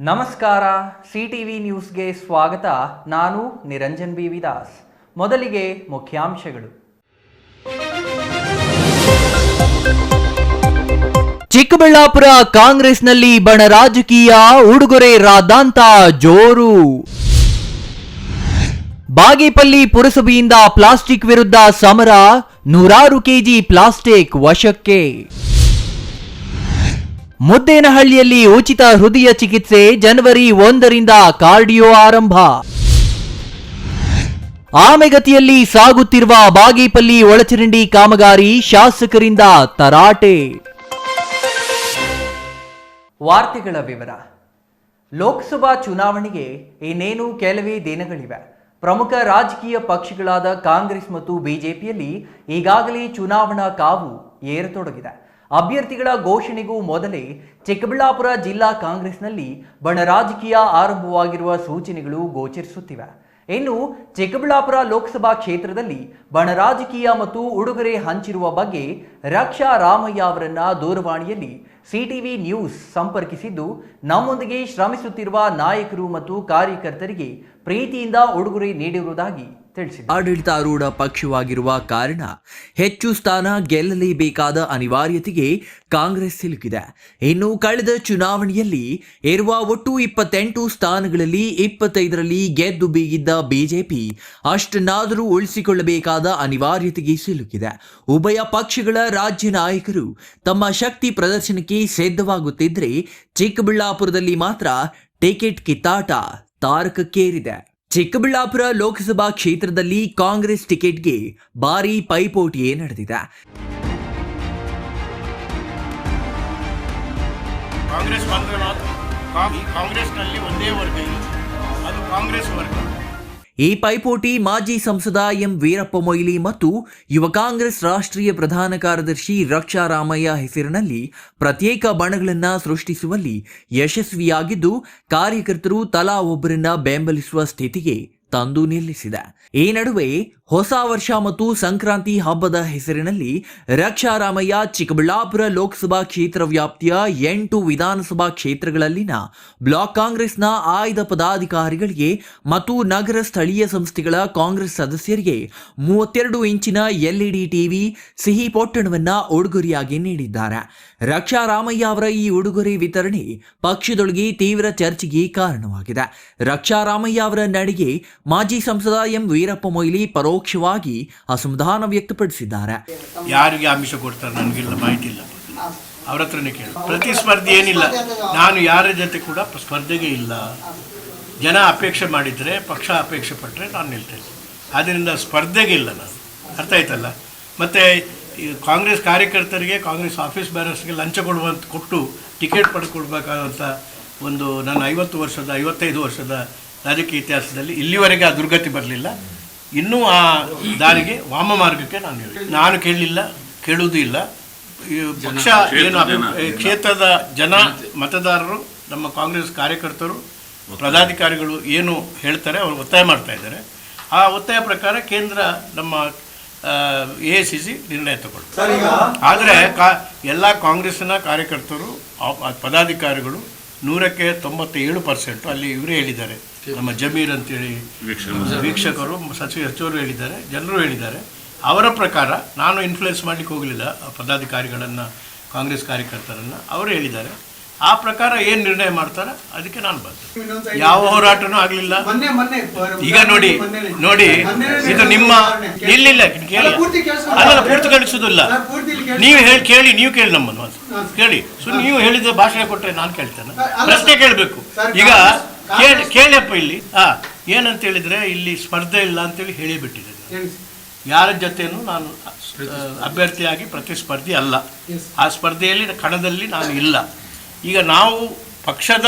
ನಮಸ್ಕಾರ, ಸಿಟಿವಿ ನ್ಯೂಸ್ಗೆ ಸ್ವಾಗತ. ನಾನು ನಿರಂಜನ್ ಬಿ ವಿದಾಸ್. ಮೊದಲಿಗೆ ಮುಖ್ಯಾಂಶಗಳು. ಚಿಕ್ಕಬಳ್ಳಾಪುರ ಕಾಂಗ್ರೆಸ್ನಲ್ಲಿ ಬಣ ರಾಜಕೀಯ, ಉಡುಗೊರೆ ರಾದ್ದಾಂತ ಜೋರು. ಬಾಗೇಪಲ್ಲಿ ಪುರಸಭೆಯಿಂದ ಪ್ಲಾಸ್ಟಿಕ್ ವಿರುದ್ಧ ಸಮರ, 100 ಕೆಜಿ ಪ್ಲಾಸ್ಟಿಕ್ ವಶಕ್ಕೆ. ಮುದ್ದೇನಹಳ್ಳಿಯಲ್ಲಿ ಉಚಿತ ಹೃದಯ ಚಿಕಿತ್ಸೆ, ಜನವರಿ 1ರಿಂದ ಕಾರ್ಡಿಯೋ ಆರಂಭ. ಆಮೆಗತಿಯಲ್ಲಿ ಸಾಗುತ್ತಿರುವ ಬಾಗೇಪಲ್ಲಿ ಒಳಚರಂಡಿ ಕಾಮಗಾರಿ, ಶಾಸಕರಿಂದ ತರಾಟೆ. ವಾರ್ತೆಗಳ ವಿವರ. ಲೋಕಸಭಾ ಚುನಾವಣೆಗೆ ಇನ್ನೇನು ಕೆಲವೇ ದಿನಗಳಿವೆ. ಪ್ರಮುಖ ರಾಜಕೀಯ ಪಕ್ಷಗಳಾದ ಕಾಂಗ್ರೆಸ್ ಮತ್ತು ಬಿಜೆಪಿಯಲ್ಲಿ ಈಗಾಗಲೇ ಚುನಾವಣಾ ಕಾವು ಏರತೊಡಗಿದೆ. ಅಭ್ಯರ್ಥಿಗಳ ಘೋಷಣೆಗೂ ಮೊದಲೇ ಚಿಕ್ಕಬಳ್ಳಾಪುರ ಜಿಲ್ಲಾ ಕಾಂಗ್ರೆಸ್ನಲ್ಲಿ ಬಣ ರಾಜಕೀಯ ಆರಂಭವಾಗಿರುವ ಸೂಚನೆಗಳು ಗೋಚರಿಸುತ್ತಿವೆ. ಇನ್ನು ಚಿಕ್ಕಬಳ್ಳಾಪುರ ಲೋಕಸಭಾ ಕ್ಷೇತ್ರದಲ್ಲಿ ಬಣ ರಾಜಕೀಯ ಮತ್ತು ಉಡುಗೊರೆ ಹಂಚಿರುವ ಬಗ್ಗೆ ರಕ್ಷಾ ರಾಮಯ್ಯ ಅವರನ್ನ ದೂರವಾಣಿಯಲ್ಲಿ ಸಿಟಿವಿ ನ್ಯೂಸ್ ಸಂಪರ್ಕಿಸಿದ್ದು, ನಮ್ಮೊಂದಿಗೆ ಶ್ರಮಿಸುತ್ತಿರುವ ನಾಯಕರು ಮತ್ತು ಕಾರ್ಯಕರ್ತರಿಗೆ ಪ್ರೀತಿಯಿಂದ ಉಡುಗೊರೆ ನೀಡಿರುವುದಾಗಿ ತಿಳಿಸಿದ್ದಾರೆ. ಆಡಳಿತಾರೂಢ ಪಕ್ಷವಾಗಿರುವ ಕಾರಣ ಹೆಚ್ಚು ಸ್ಥಾನ ಗೆಲ್ಲಲೇಬೇಕಾದ ಅನಿವಾರ್ಯತೆಗೆ ಕಾಂಗ್ರೆಸ್ ಸಿಲುಕಿದೆ. ಇನ್ನು ಕಳೆದ ಚುನಾವಣೆಯಲ್ಲಿ ಇರುವ ಒಟ್ಟು 28 ಸ್ಥಾನಗಳಲ್ಲಿ 25ರಲ್ಲಿ ಗೆದ್ದು ಬೀಗಿದ್ದ ಬಿಜೆಪಿ ಅಷ್ಟನ್ನಾದರೂ ಉಳಿಸಿಕೊಳ್ಳಬೇಕಾದ ಅನಿವಾರ್ಯತೆಗೆ ಸಿಲುಕಿದೆ. ಉಭಯ ಪಕ್ಷಗಳ ರಾಜ್ಯ ನಾಯಕರು ತಮ್ಮ ಶಕ್ತಿ ಪ್ರದರ್ಶನಕ್ಕೆ ಸಿದ್ಧವಾಗುತ್ತಿದ್ದರೆ, ಚಿಕ್ಕಬಳ್ಳಾಪುರದಲ್ಲಿ ಮಾತ್ರ ಟಿಕೆಟ್ ಕಿತ್ತಾಟ ತಾರಕಕ್ಕೇರಿದೆ. ಚಿಕ್ಕಬಳ್ಳಾಪುರ ಲೋಕಸಭಾ ಕ್ಷೇತ್ರದಲ್ಲಿ ಕಾಂಗ್ರೆಸ್ ಟಿಕೆಟ್ಗೆ ಭಾರೀ ಪೈಪೋಟಿಯೇ ನಡೆದಿದೆ. ಕಾಂಗ್ರೆಸ್ನಲ್ಲಿ ಒಂದೇ ವರ್ಗ ಇದೆ, ಅದು ಕಾಂಗ್ರೆಸ್ ವರ್ಗ. ಈ ಪೈಪೋಟಿ ಮಾಜಿ ಸಂಸದ ಎಂ ವೀರಪ್ಪ ಮೊಯ್ಲಿ ಮತ್ತು ಯುವ ಕಾಂಗ್ರೆಸ್ ರಾಷ್ಟ್ರೀಯ ಪ್ರಧಾನ ಕಾರ್ಯದರ್ಶಿ ರಕ್ಷಾ ರಾಮಯ್ಯ ಹೆಸರಿನಲ್ಲಿ ಪ್ರತ್ಯೇಕ ಬಣಗಳನ್ನು ಸೃಷ್ಟಿಸುವಲ್ಲಿ ಯಶಸ್ವಿಯಾಗಿದ್ದು, ಕಾರ್ಯಕರ್ತರು ತಲಾ ಒಬ್ಬರನ್ನ ಬೆಂಬಲಿಸುವ ಸ್ಥಿತಿಗೆ ತಂದು ನಿಲ್ಲಿಸಿದೆ. ಈ ನಡುವೆ ಹೊಸ ವರ್ಷ ಮತ್ತು ಸಂಕ್ರಾಂತಿ ಹಬ್ಬದ ಹೆಸರಿನಲ್ಲಿ ರಕ್ಷಾ ರಾಮಯ್ಯ ಚಿಕ್ಕಬಳ್ಳಾಪುರ ಲೋಕಸಭಾ ಕ್ಷೇತ್ರ ವ್ಯಾಪ್ತಿಯ 8 ವಿಧಾನಸಭಾ ಕ್ಷೇತ್ರಗಳಲ್ಲಿನ ಬ್ಲಾಕ್ ಕಾಂಗ್ರೆಸ್ನ ಆಯ್ದ ಪದಾಧಿಕಾರಿಗಳಿಗೆ ಮತ್ತು ನಗರ ಸ್ಥಳೀಯ ಸಂಸ್ಥೆಗಳ ಕಾಂಗ್ರೆಸ್ ಸದಸ್ಯರಿಗೆ 32 ಇಂಚಿನ LED ಟಿವಿ, ಸಿಹಿ ಪೊಟ್ಟಣವನ್ನ ಉಡುಗೊರೆಯಾಗಿ ನೀಡಿದ್ದಾರೆ. ರಕ್ಷಾ ರಾಮಯ್ಯ ಅವರ ಈ ಉಡುಗೊರೆ ವಿತರಣೆ ಪಕ್ಷದೊಳಗೆ ತೀವ್ರ ಚರ್ಚೆಗೆ ಕಾರಣವಾಗಿದೆ. ರಕ್ಷಾ ರಾಮಯ್ಯ ಅವರ ನಡೆಗೆ ಮಾಜಿ ಸಂಸದ ಎಂ ವೀರಪ್ಪ ಮೊಯ್ಲಿ ಪರೋಕ್ಷವಾಗಿ ಅಸಮಾಧಾನ ವ್ಯಕ್ತಪಡಿಸಿದ್ದಾರೆ. ಯಾರಿಗೆ ಆಮಿಷ ಕೊಡ್ತಾರೆ ನನಗಿಲ್ಲ, ಮಾಹಿತಿ ಇಲ್ಲ, ಅವ್ರ ಹತ್ರನೇ ಕೇಳಿ. ಪ್ರತಿಸ್ಪರ್ಧೆ ಏನಿಲ್ಲ, ನಾನು ಯಾರ ಜೊತೆ ಕೂಡ ಸ್ಪರ್ಧೆಗೆ ಇಲ್ಲ. ಜನ ಅಪೇಕ್ಷೆ ಮಾಡಿದರೆ, ಪಕ್ಷ ಅಪೇಕ್ಷೆ ಪಟ್ಟರೆ ನಾನು ನಿಲ್ತೇನೆ. ಆದ್ದರಿಂದ ಸ್ಪರ್ಧೆಗೆ ಇಲ್ಲ ನಾನು, ಅರ್ಥ ಆಯ್ತಲ್ಲ. ಮತ್ತು ಕಾಂಗ್ರೆಸ್ ಕಾರ್ಯಕರ್ತರಿಗೆ, ಕಾಂಗ್ರೆಸ್ ಆಫೀಸ್ ಬ್ಯಾರರ್ಸ್ಗೆ ಲಂಚ ಕೊಟ್ಟು ಟಿಕೆಟ್ ಪಡ್ಕೊಳ್ಬೇಕಾದಂಥ ಒಂದು ನನ್ನ 55 ವರ್ಷದ ರಾಜಕೀಯ ಇತಿಹಾಸದಲ್ಲಿ ಇಲ್ಲಿವರೆಗೆ ಆ ದುರ್ಗತಿ ಬರಲಿಲ್ಲ. ಇನ್ನೂ ಆ ದಾರಿಗೆ ವಾಮ ಮಾರ್ಗಕ್ಕೆ ನಾನು ಕೇಳಲಿಲ್ಲ, ಕೇಳುವುದೂ ಇಲ್ಲ. ಪಕ್ಷ ಏನು ಕ್ಷೇತ್ರದ ಜನ ಮತದಾರರು, ನಮ್ಮ ಕಾಂಗ್ರೆಸ್ ಕಾರ್ಯಕರ್ತರು, ಪದಾಧಿಕಾರಿಗಳು ಏನು ಹೇಳ್ತಾರೆ ಅವರು ಒತ್ತಾಯ ಮಾಡ್ತಾ ಇದ್ದಾರೆ. ಆ ಒತ್ತಾಯ ಪ್ರಕಾರ ಕೇಂದ್ರ ನಮ್ಮ AICC ನಿರ್ಣಯ ತಗೊಳ್ತಾರೆ. ಆದರೆ ಎಲ್ಲ ಕಾಂಗ್ರೆಸ್ಸಿನ ಕಾರ್ಯಕರ್ತರು, ಪದಾಧಿಕಾರಿಗಳು 100ಕ್ಕೆ 97% ಅಲ್ಲಿ ಇವರೇ ಹೇಳಿದ್ದಾರೆ. ನಮ್ಮ ಜಮೀರ್ ಅಂತೇಳಿ ವೀಕ್ಷಕರು, ಸಚಿವರು ಹೇಳಿದ್ದಾರೆ, ಜನರು ಹೇಳಿದ್ದಾರೆ. ಅವರ ಪ್ರಕಾರ ನಾನು ಇನ್ಫ್ಲುಯೆನ್ಸ್ ಮಾಡಲಿಕ್ಕೆ ಹೋಗಲಿಲ್ಲ ಪದಾಧಿಕಾರಿಗಳನ್ನು, ಕಾಂಗ್ರೆಸ್ ಕಾರ್ಯಕರ್ತರನ್ನು. ಅವರು ಹೇಳಿದ್ದಾರೆ. ಆ ಪ್ರಕಾರ ಏನು ನಿರ್ಣಯ ಮಾಡ್ತಾರೆ ಅದಕ್ಕೆ ನಾನು ಬಂದೆ. ಯಾವ ಹೋರಾಟನೂ ಆಗಲಿಲ್ಲ. ಈಗ ನೋಡಿ ಇದು ನಿಮ್ಮ ಇಲ್ಲಿಲ್ಲ ಕೇಳಿ, ಅದೆಲ್ಲ ಪೂರ್ತಿ ಕೇಳಿಸೋದಿಲ್ಲ. ನೀವು ಕೇಳಿ ನಮ್ಮನ್ನು ಕೇಳಿ. ನೀವು ಹೇಳಿದ ಭಾಷಣ ಕೊಟ್ಟರೆ ನಾನು ಕೇಳ್ತೇನೆ, ಪ್ರಶ್ನೆ ಕೇಳಬೇಕು. ಈಗ ಕೇಳಪ್ಪ ಇಲ್ಲಿ ಏನಂತ ಹೇಳಿದ್ರೆ, ಇಲ್ಲಿ ಸ್ಪರ್ಧೆ ಇಲ್ಲ ಅಂತೇಳಿ ಹೇಳಿಬಿಟ್ಟಿದೆ. ಯಾರ ಜೊತೆನೂ ನಾನು ಅಭ್ಯರ್ಥಿಯಾಗಿ ಪ್ರತಿಸ್ಪರ್ಧಿ ಅಲ್ಲ. ಆ ಸ್ಪರ್ಧೆಯಲ್ಲಿ ಕಣದಲ್ಲಿ ನಾನು ಇಲ್ಲ. ಈಗ ನಾವು ಪಕ್ಷದ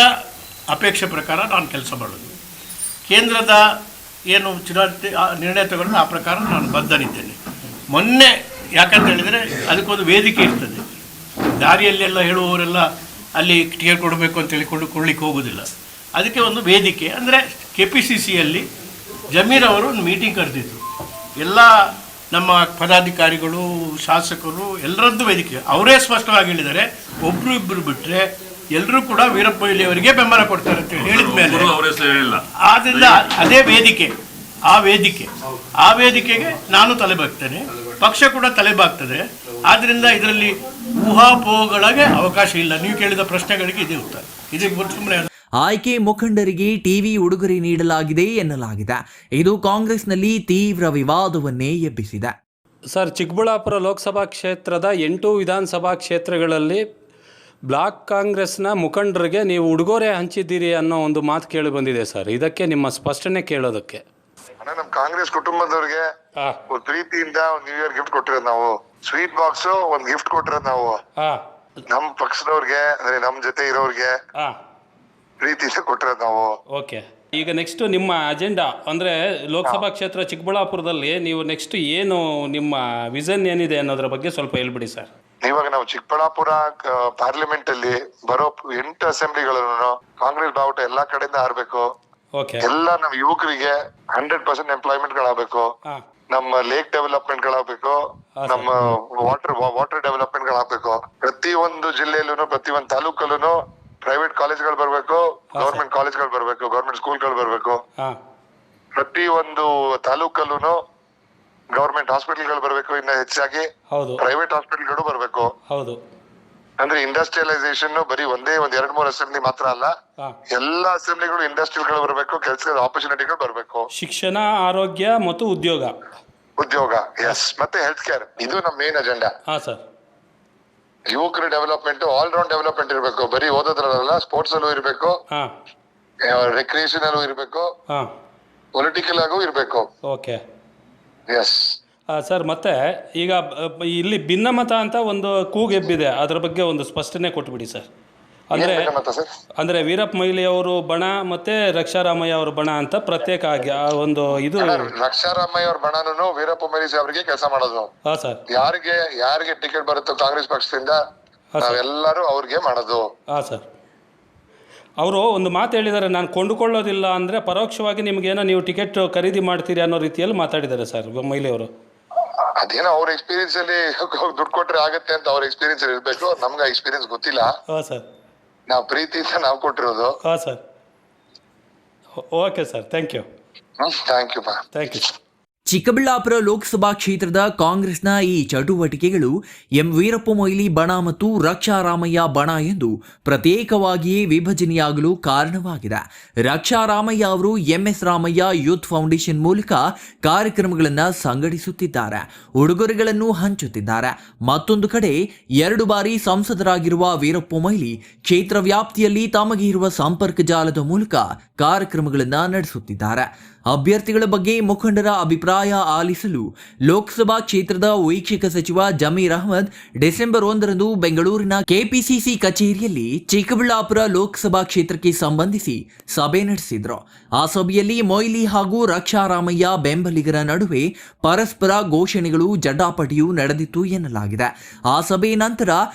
ಅಪೇಕ್ಷೆ ಪ್ರಕಾರ ನಾನು ಕೆಲಸ ಮಾಡೋದು. ಕೇಂದ್ರದ ಏನು ಚುನಾವಣೆ ನಿರ್ಣಯ ತಗೊಂಡು ಆ ಪ್ರಕಾರ ನಾನು ಬದ್ಧನಿದ್ದೇನೆ. ಮೊನ್ನೆ ಯಾಕಂತ ಹೇಳಿದರೆ ಅದಕ್ಕೊಂದು ವೇದಿಕೆ ಇರ್ತದೆ. ದಾರಿಯಲ್ಲೆಲ್ಲ ಹೇಳುವವರೆಲ್ಲ ಅಲ್ಲಿ ಟಿಕೆಟ್ ಕೊಡಬೇಕು ಅಂತೇಳಿ ಕೊಡಲಿಕ್ಕೆ ಹೋಗೋದಿಲ್ಲ. ಅದಕ್ಕೆ ಒಂದು ವೇದಿಕೆ ಅಂದರೆ KPCCಯಲ್ಲಿ ಜಮೀರ್ ಅವರು ಒಂದು ಮೀಟಿಂಗ್ ಕರೆದಿದ್ರು. ಎಲ್ಲ ನಮ್ಮ ಪದಾಧಿಕಾರಿಗಳು, ಶಾಸಕರು ಎಲ್ಲರದ್ದು ವೇದಿಕೆ. ಅವರೇ ಸ್ಪಷ್ಟವಾಗಿ ಹೇಳಿದ್ದಾರೆ, ಒಬ್ಬರು ಇಬ್ಬರು ಬಿಟ್ಟರೆ ಎಲ್ಲರೂ ಕೂಡ ವೀರಪ್ಪ ಮೊಯ್ಲಿ ಅವರಿಗೆ ಬೆಂಬಲ ಕೊಡ್ತಾರೆ ಅಂತ ಹೇಳಿದ ಮೇಲೆ ಅವ್ರ ಹೆಸರು ಹೇಳಿಲ್ಲ. ಆದ್ರಿಂದ ಅದೇ ವೇದಿಕೆ ಆ ವೇದಿಕೆಗೆ ನಾನು ತಲೆಬಾಗ್ತೇನೆ, ಪಕ್ಷ ಕೂಡ ತಲೆಬಾಗ್ತದೆ. ಆದ್ರಿಂದ ಇದರಲ್ಲಿ ಊಹಾಪೋಹಗಳಿಗೆ ಅವಕಾಶ ಇಲ್ಲ. ನೀವು ಕೇಳಿದ ಪ್ರಶ್ನೆಗಳಿಗೆ ಇದೇ ಉತ್ತರ. ಇದಕ್ಕೆ ಸುಮ್ಮನೆ ಆಯ್ಕೆ ಮುಖಂಡರಿಗೆ ಟಿವಿ ಉಡುಗೊರೆ ನೀಡಲಾಗಿದೆ ಎನ್ನಲಾಗಿದೆ. ಇದು ಕಾಂಗ್ರೆಸ್ನಲ್ಲಿ ತೀವ್ರ ವಿವಾದವನ್ನೇ ಎಬ್ಬಿಸಿದೆ. ಸರ್, ಚಿಕ್ಕಬಳ್ಳಾಪುರ ಲೋಕಸಭಾ ಕ್ಷೇತ್ರದ 8 ವಿಧಾನಸಭಾ ಕ್ಷೇತ್ರಗಳಲ್ಲಿ ಬ್ಲಾಕ್ ಕಾಂಗ್ರೆಸ್ನ ಮುಖಂಡರಿಗೆ ನೀವು ಉಡುಗೊರೆ ಹಂಚಿದ್ದೀರಿ ಅನ್ನೋ ಒಂದು ಮಾತು ಕೇಳಿ ಬಂದಿದೆ ಸರ್. ಇದಕ್ಕೆ ನಿಮ್ಮ ಸ್ಪಷ್ಟನೆ ಕೇಳೋದಕ್ಕೆ. ನಮ್ಮ ಕಾಂಗ್ರೆಸ್ ಕುಟುಂಬದವ್ರಿಗೆ ಪ್ರೀತಿಯಿಂದ ಒಂದು ನ್ಯೂ ಇಯರ್ ಗಿಫ್ಟ್ ಕೊಟ್ಟಿರೋದು ನಾವು. ಸ್ವೀಟ್ ಬಾಕ್ಸ್ ಒಂದು ಗಿಫ್ಟ್ ಕೊಟ್ಟಿರೋದು ನಾವು. ನಮ್ಮ ಪಕ್ಷದವ್ರಿಗೆ ಅಂದ್ರೆ ನಮ್ಮ ಜೊತೆ ಇರೋರಿಗೆ ಪ್ರೀತಿಯಿಂದ ಕೊಟ್ಟಿರೋದು ನಾವು. ಓಕೆ, ಈಗ ನೆಕ್ಸ್ಟ್ ನಿಮ್ಮ ಅಜೆಂಡಾ ಅಂದರೆ ಲೋಕಸಭಾ ಕ್ಷೇತ್ರ ಚಿಕ್ಕಬಳ್ಳಾಪುರದಲ್ಲಿ ನೀವು ನೆಕ್ಸ್ಟ್ ಏನು ನಿಮ್ಮ ವಿಷನ್ ಏನಿದೆ ಅನ್ನೋದ್ರ ಬಗ್ಗೆ ಸ್ವಲ್ಪ ಹೇಳ್ಬಿಡಿ ಸರ್. ಇವಾಗ ನಾವು ಚಿಕ್ಕಬಳ್ಳಾಪುರ ಪಾರ್ಲಿಮೆಂಟ್ ಅಲ್ಲಿ ಬರೋ 8 ಅಸೆಂಬ್ಲಿಗಳನ್ನು ಕಾಂಗ್ರೆಸ್ ಬಾವುಟ ಎಲ್ಲಾ ಕಡೆಯಿಂದ ಹಾರಬೇಕು. ಎಲ್ಲ ನಮ್ಮ ಯುವಕರಿಗೆ 100% ಎಂಪ್ಲಾಯ್ಮೆಂಟ್ ಗಳಾಗಬೇಕು. ನಮ್ಮ ಲೇಕ್ ಡೆವಲಪ್ಮೆಂಟ್ ಗಳಾಗಬೇಕು. ನಮ್ಮ ವಾಟರ್ ಡೆವಲಪ್ಮೆಂಟ್ ಗಳಾಗಬೇಕು. ಪ್ರತಿಯೊಂದು ಜಿಲ್ಲೆಯಲ್ಲೂ ಪ್ರತಿಯೊಂದು ತಾಲೂಕಲ್ಲೂ ಪ್ರೈವೇಟ್ ಕಾಲೇಜ್ಗಳು ಬರ್ಬೇಕು, ಗೌರ್ಮೆಂಟ್ ಕಾಲೇಜ್ಗಳು ಬರ್ಬೇಕು, ಗೌರ್ಮೆಂಟ್ ಸ್ಕೂಲ್ಗಳು ಬರ್ಬೇಕು. ಪ್ರತಿಯೊಂದು ತಾಲೂಕಲ್ಲೂ ಗೌರ್ಮೆಂಟ್ ಹಾಸ್ಪಿಟಲ್ಗಳು ಬರ್ಬೇಕು. ಇನ್ನ ಹೆಚ್ಚಾಗಿ ಪ್ರೈವೇಟ್ ಹಾಸ್ಪಿಟಲ್ಗಳು ಬರ್ಬೇಕು. ಅಂದ್ರೆ ಇಂಡಸ್ಟ್ರಿಯಲೈಸೇಷನ್ ಬರೀ ಒಂದ್ 2-3 ಅಸೆಂಬ್ಲಿ ಮಾತ್ರ ಅಲ್ಲ, ಎಲ್ಲಾ ಅಸೆಂಬ್ಲಿಗಳು ಇಂಡಸ್ಟ್ರಿಗಳು ಬರ್ಬೇಕು, ಕೆಲಸದ ಆಪರ್ಚುನಿಟಿಗಳು ಬರ್ಬೇಕು. ಶಿಕ್ಷಣ, ಆರೋಗ್ಯ ಮತ್ತು ಉದ್ಯೋಗ ಎಸ್, ಮತ್ತೆ ಹೆಲ್ತ್ ಕೇರ್. ಇದು ನಮ್ಮ ಮೇನ್ ಅಜೆಂಡಾ. ಯುವಕರ ಡೆವಲಪ್ಮೆಂಟ್, ಆಲ್ ರೌಂಡ್ ಡೆವಲಪ್ಮೆಂಟ್ ಇರಬೇಕು. ಬರೀ ಓದೋದ್ರಲ್ಲ, ಸ್ಪೋರ್ಟ್ಸ್ ಅಲ್ಲೂ ಇರಬೇಕು, ರೆಕ್ರಿಯೇಷನ್ ಅಲ್ಲೂ ಇರಬೇಕು, ಪೊಲಿಟಿಕಲ್ ಆಗೂ ಇರಬೇಕು. Okay, yes sir. ಮತ್ತೆ ಈಗ ಇಲ್ಲಿ ಭಿನ್ನಮತ ಅಂತ ಒಂದು ಕೂಗೆಬ್ಬಿದೆ, ಅದರ ಬಗ್ಗೆ ಒಂದು ಸ್ಪಷ್ಟನೆ ಕೊಟ್ಬಿಡಿ ಸರ್. ಅಂದ್ರೆ ವೀರಪ್ಪ ಮೊಯ್ಲಿ ಅವರು ಬಣ ಮತ್ತೆ ರಕ್ಷಾರಾಮಯ್ಯ ಅವರು ಬಣ ಅಂತ ಪ್ರತ್ಯೇಕ ಆಗಿ ಒಂದು ಇದು. ರಕ್ಷಾರಾಮಯ್ಯ ಅವ್ರ ಬಣನೂ ವೀರಪ್ಪ ಮೊಯ್ಲಿ ಅವರಿಗೆ ಕೆಲಸ ಮಾಡೋದು. ಸರ್, ಯಾರಿಗೆ ಟಿಕೆಟ್ ಬರುತ್ತೋ ಕಾಂಗ್ರೆಸ್ ಪಕ್ಷದಿಂದ ನಾವೆಲ್ಲರೂ ಅವ್ರಿಗೆ ಮಾಡೋದು. ಸರ್, ಅವರು ಒಂದು ಮಾತು ಹೇಳಿದ್ದಾರೆ, ನಾನು ಕೊಂಡುಕೊಳ್ಳೋದಿಲ್ಲ ಅಂದರೆ ಪರೋಕ್ಷವಾಗಿ ನಿಮಗೇನೋ ನೀವು ಟಿಕೆಟ್ ಖರೀದಿ ಮಾಡ್ತೀರಿ ಅನ್ನೋ ರೀತಿಯಲ್ಲಿ ಮಾತಾಡಿದ್ದಾರೆ ಸರ್ ಮೊಯ್ಲಿ ಅವರು. ಅದೇನೋ ಅವ್ರ ಎಕ್ಸ್ಪೀರಿಯನ್ಸ್ ಅಲ್ಲಿ ದುಡ್ಡು ಕೊಟ್ರೆ ಆಗತ್ತೆ ಅಂತ ಅವ್ರ ಎಕ್ಸ್ಪೀರಿಯನ್ಸ್ ಇರ್ಬೇಕು. ನಮ್ಗೆ ಎಕ್ಸ್ಪೀರಿಯನ್ಸ್ ಗೊತ್ತಿಲ್ಲ. ಸರ್, ನಾವು ಪ್ರೀತಿಯಿಂದ ನಾವು ಕೊಟ್ಟಿರೋದು. Sir, okay sir, thank you. Thank you. Chikkaballapur Lok Sabha ಕ್ಷೇತ್ರದ ಕಾಂಗ್ರೆಸ್ನ ಈ ಚಟುವಟಿಕೆಗಳು ಎಂ ವೀರಪ್ಪ ಮೊಯ್ಲಿ ಬಣ ಮತ್ತು ರಕ್ಷಾರಾಮಯ್ಯ ಬಣ ಎಂದು ಪ್ರತ್ಯೇಕವಾಗಿಯೇ ವಿಭಜನೆಯಾಗಲು ಕಾರಣವಾಗಿದೆ. ರಕ್ಷಾರಾಮಯ್ಯ ಅವರು ಎಂಎಸ್ ರಾಮಯ್ಯ ಯೂತ್ ಫೌಂಡೇಶನ್ ಮೂಲಕ ಕಾರ್ಯಕ್ರಮಗಳನ್ನು ಸಂಘಟಿಸುತ್ತಿದ್ದಾರೆ, ಉಡುಗೊರೆಗಳನ್ನು ಹಂಚುತ್ತಿದ್ದಾರೆ. ಮತ್ತೊಂದು ಕಡೆ 2 ಬಾರಿ ಸಂಸದರಾಗಿರುವ ವೀರಪ್ಪ ಮೊಯ್ಲಿ ಕ್ಷೇತ್ರ ವ್ಯಾಪ್ತಿಯಲ್ಲಿ ತಮಗೆ ಇರುವ ಸಂಪರ್ಕ ಜಾಲದ ಮೂಲಕ ಕಾರ್ಯಕ್ರಮಗಳನ್ನು ನಡೆಸುತ್ತಿದ್ದಾರೆ. ಅಭ್ಯರ್ಥಿಗಳ ಬಗ್ಗೆ ಮುಖಂಡರ ಅಭಿಪ್ರಾಯ ಆಲಿಸಲು ಲೋಕಸಭಾ ಕ್ಷೇತ್ರದ ವೀಕ್ಷಕ ಸಚಿವ ಜಮೀರ್ ಅಹಮದ್ ಡಿಸೆಂಬರ್ 1ರಂದು ಬೆಂಗಳೂರಿನ ಕೆಪಿಸಿಸಿ ಕಚೇರಿಯಲ್ಲಿ ಚಿಕ್ಕಬಳ್ಳಾಪುರ ಲೋಕಸಭಾ ಕ್ಷೇತ್ರಕ್ಕೆ ಸಂಬಂಧಿಸಿ ಸಭೆ ನಡೆಸಿದ್ರು. ಆ ಸಭೆಯಲ್ಲಿ ಮೊಯ್ಲಿ ಹಾಗೂ ರಕ್ಷಾರಾಮಯ್ಯ ಬೆಂಬಲಿಗರ ನಡುವೆ ಪರಸ್ಪರ ಘೋಷಣೆಗಳು, ಜಟಾಪಟಿಯೂ ನಡೆದಿತ್ತು ಎನ್ನಲಾಗಿದೆ. ಆ ಸಭೆಯ ನಂತರ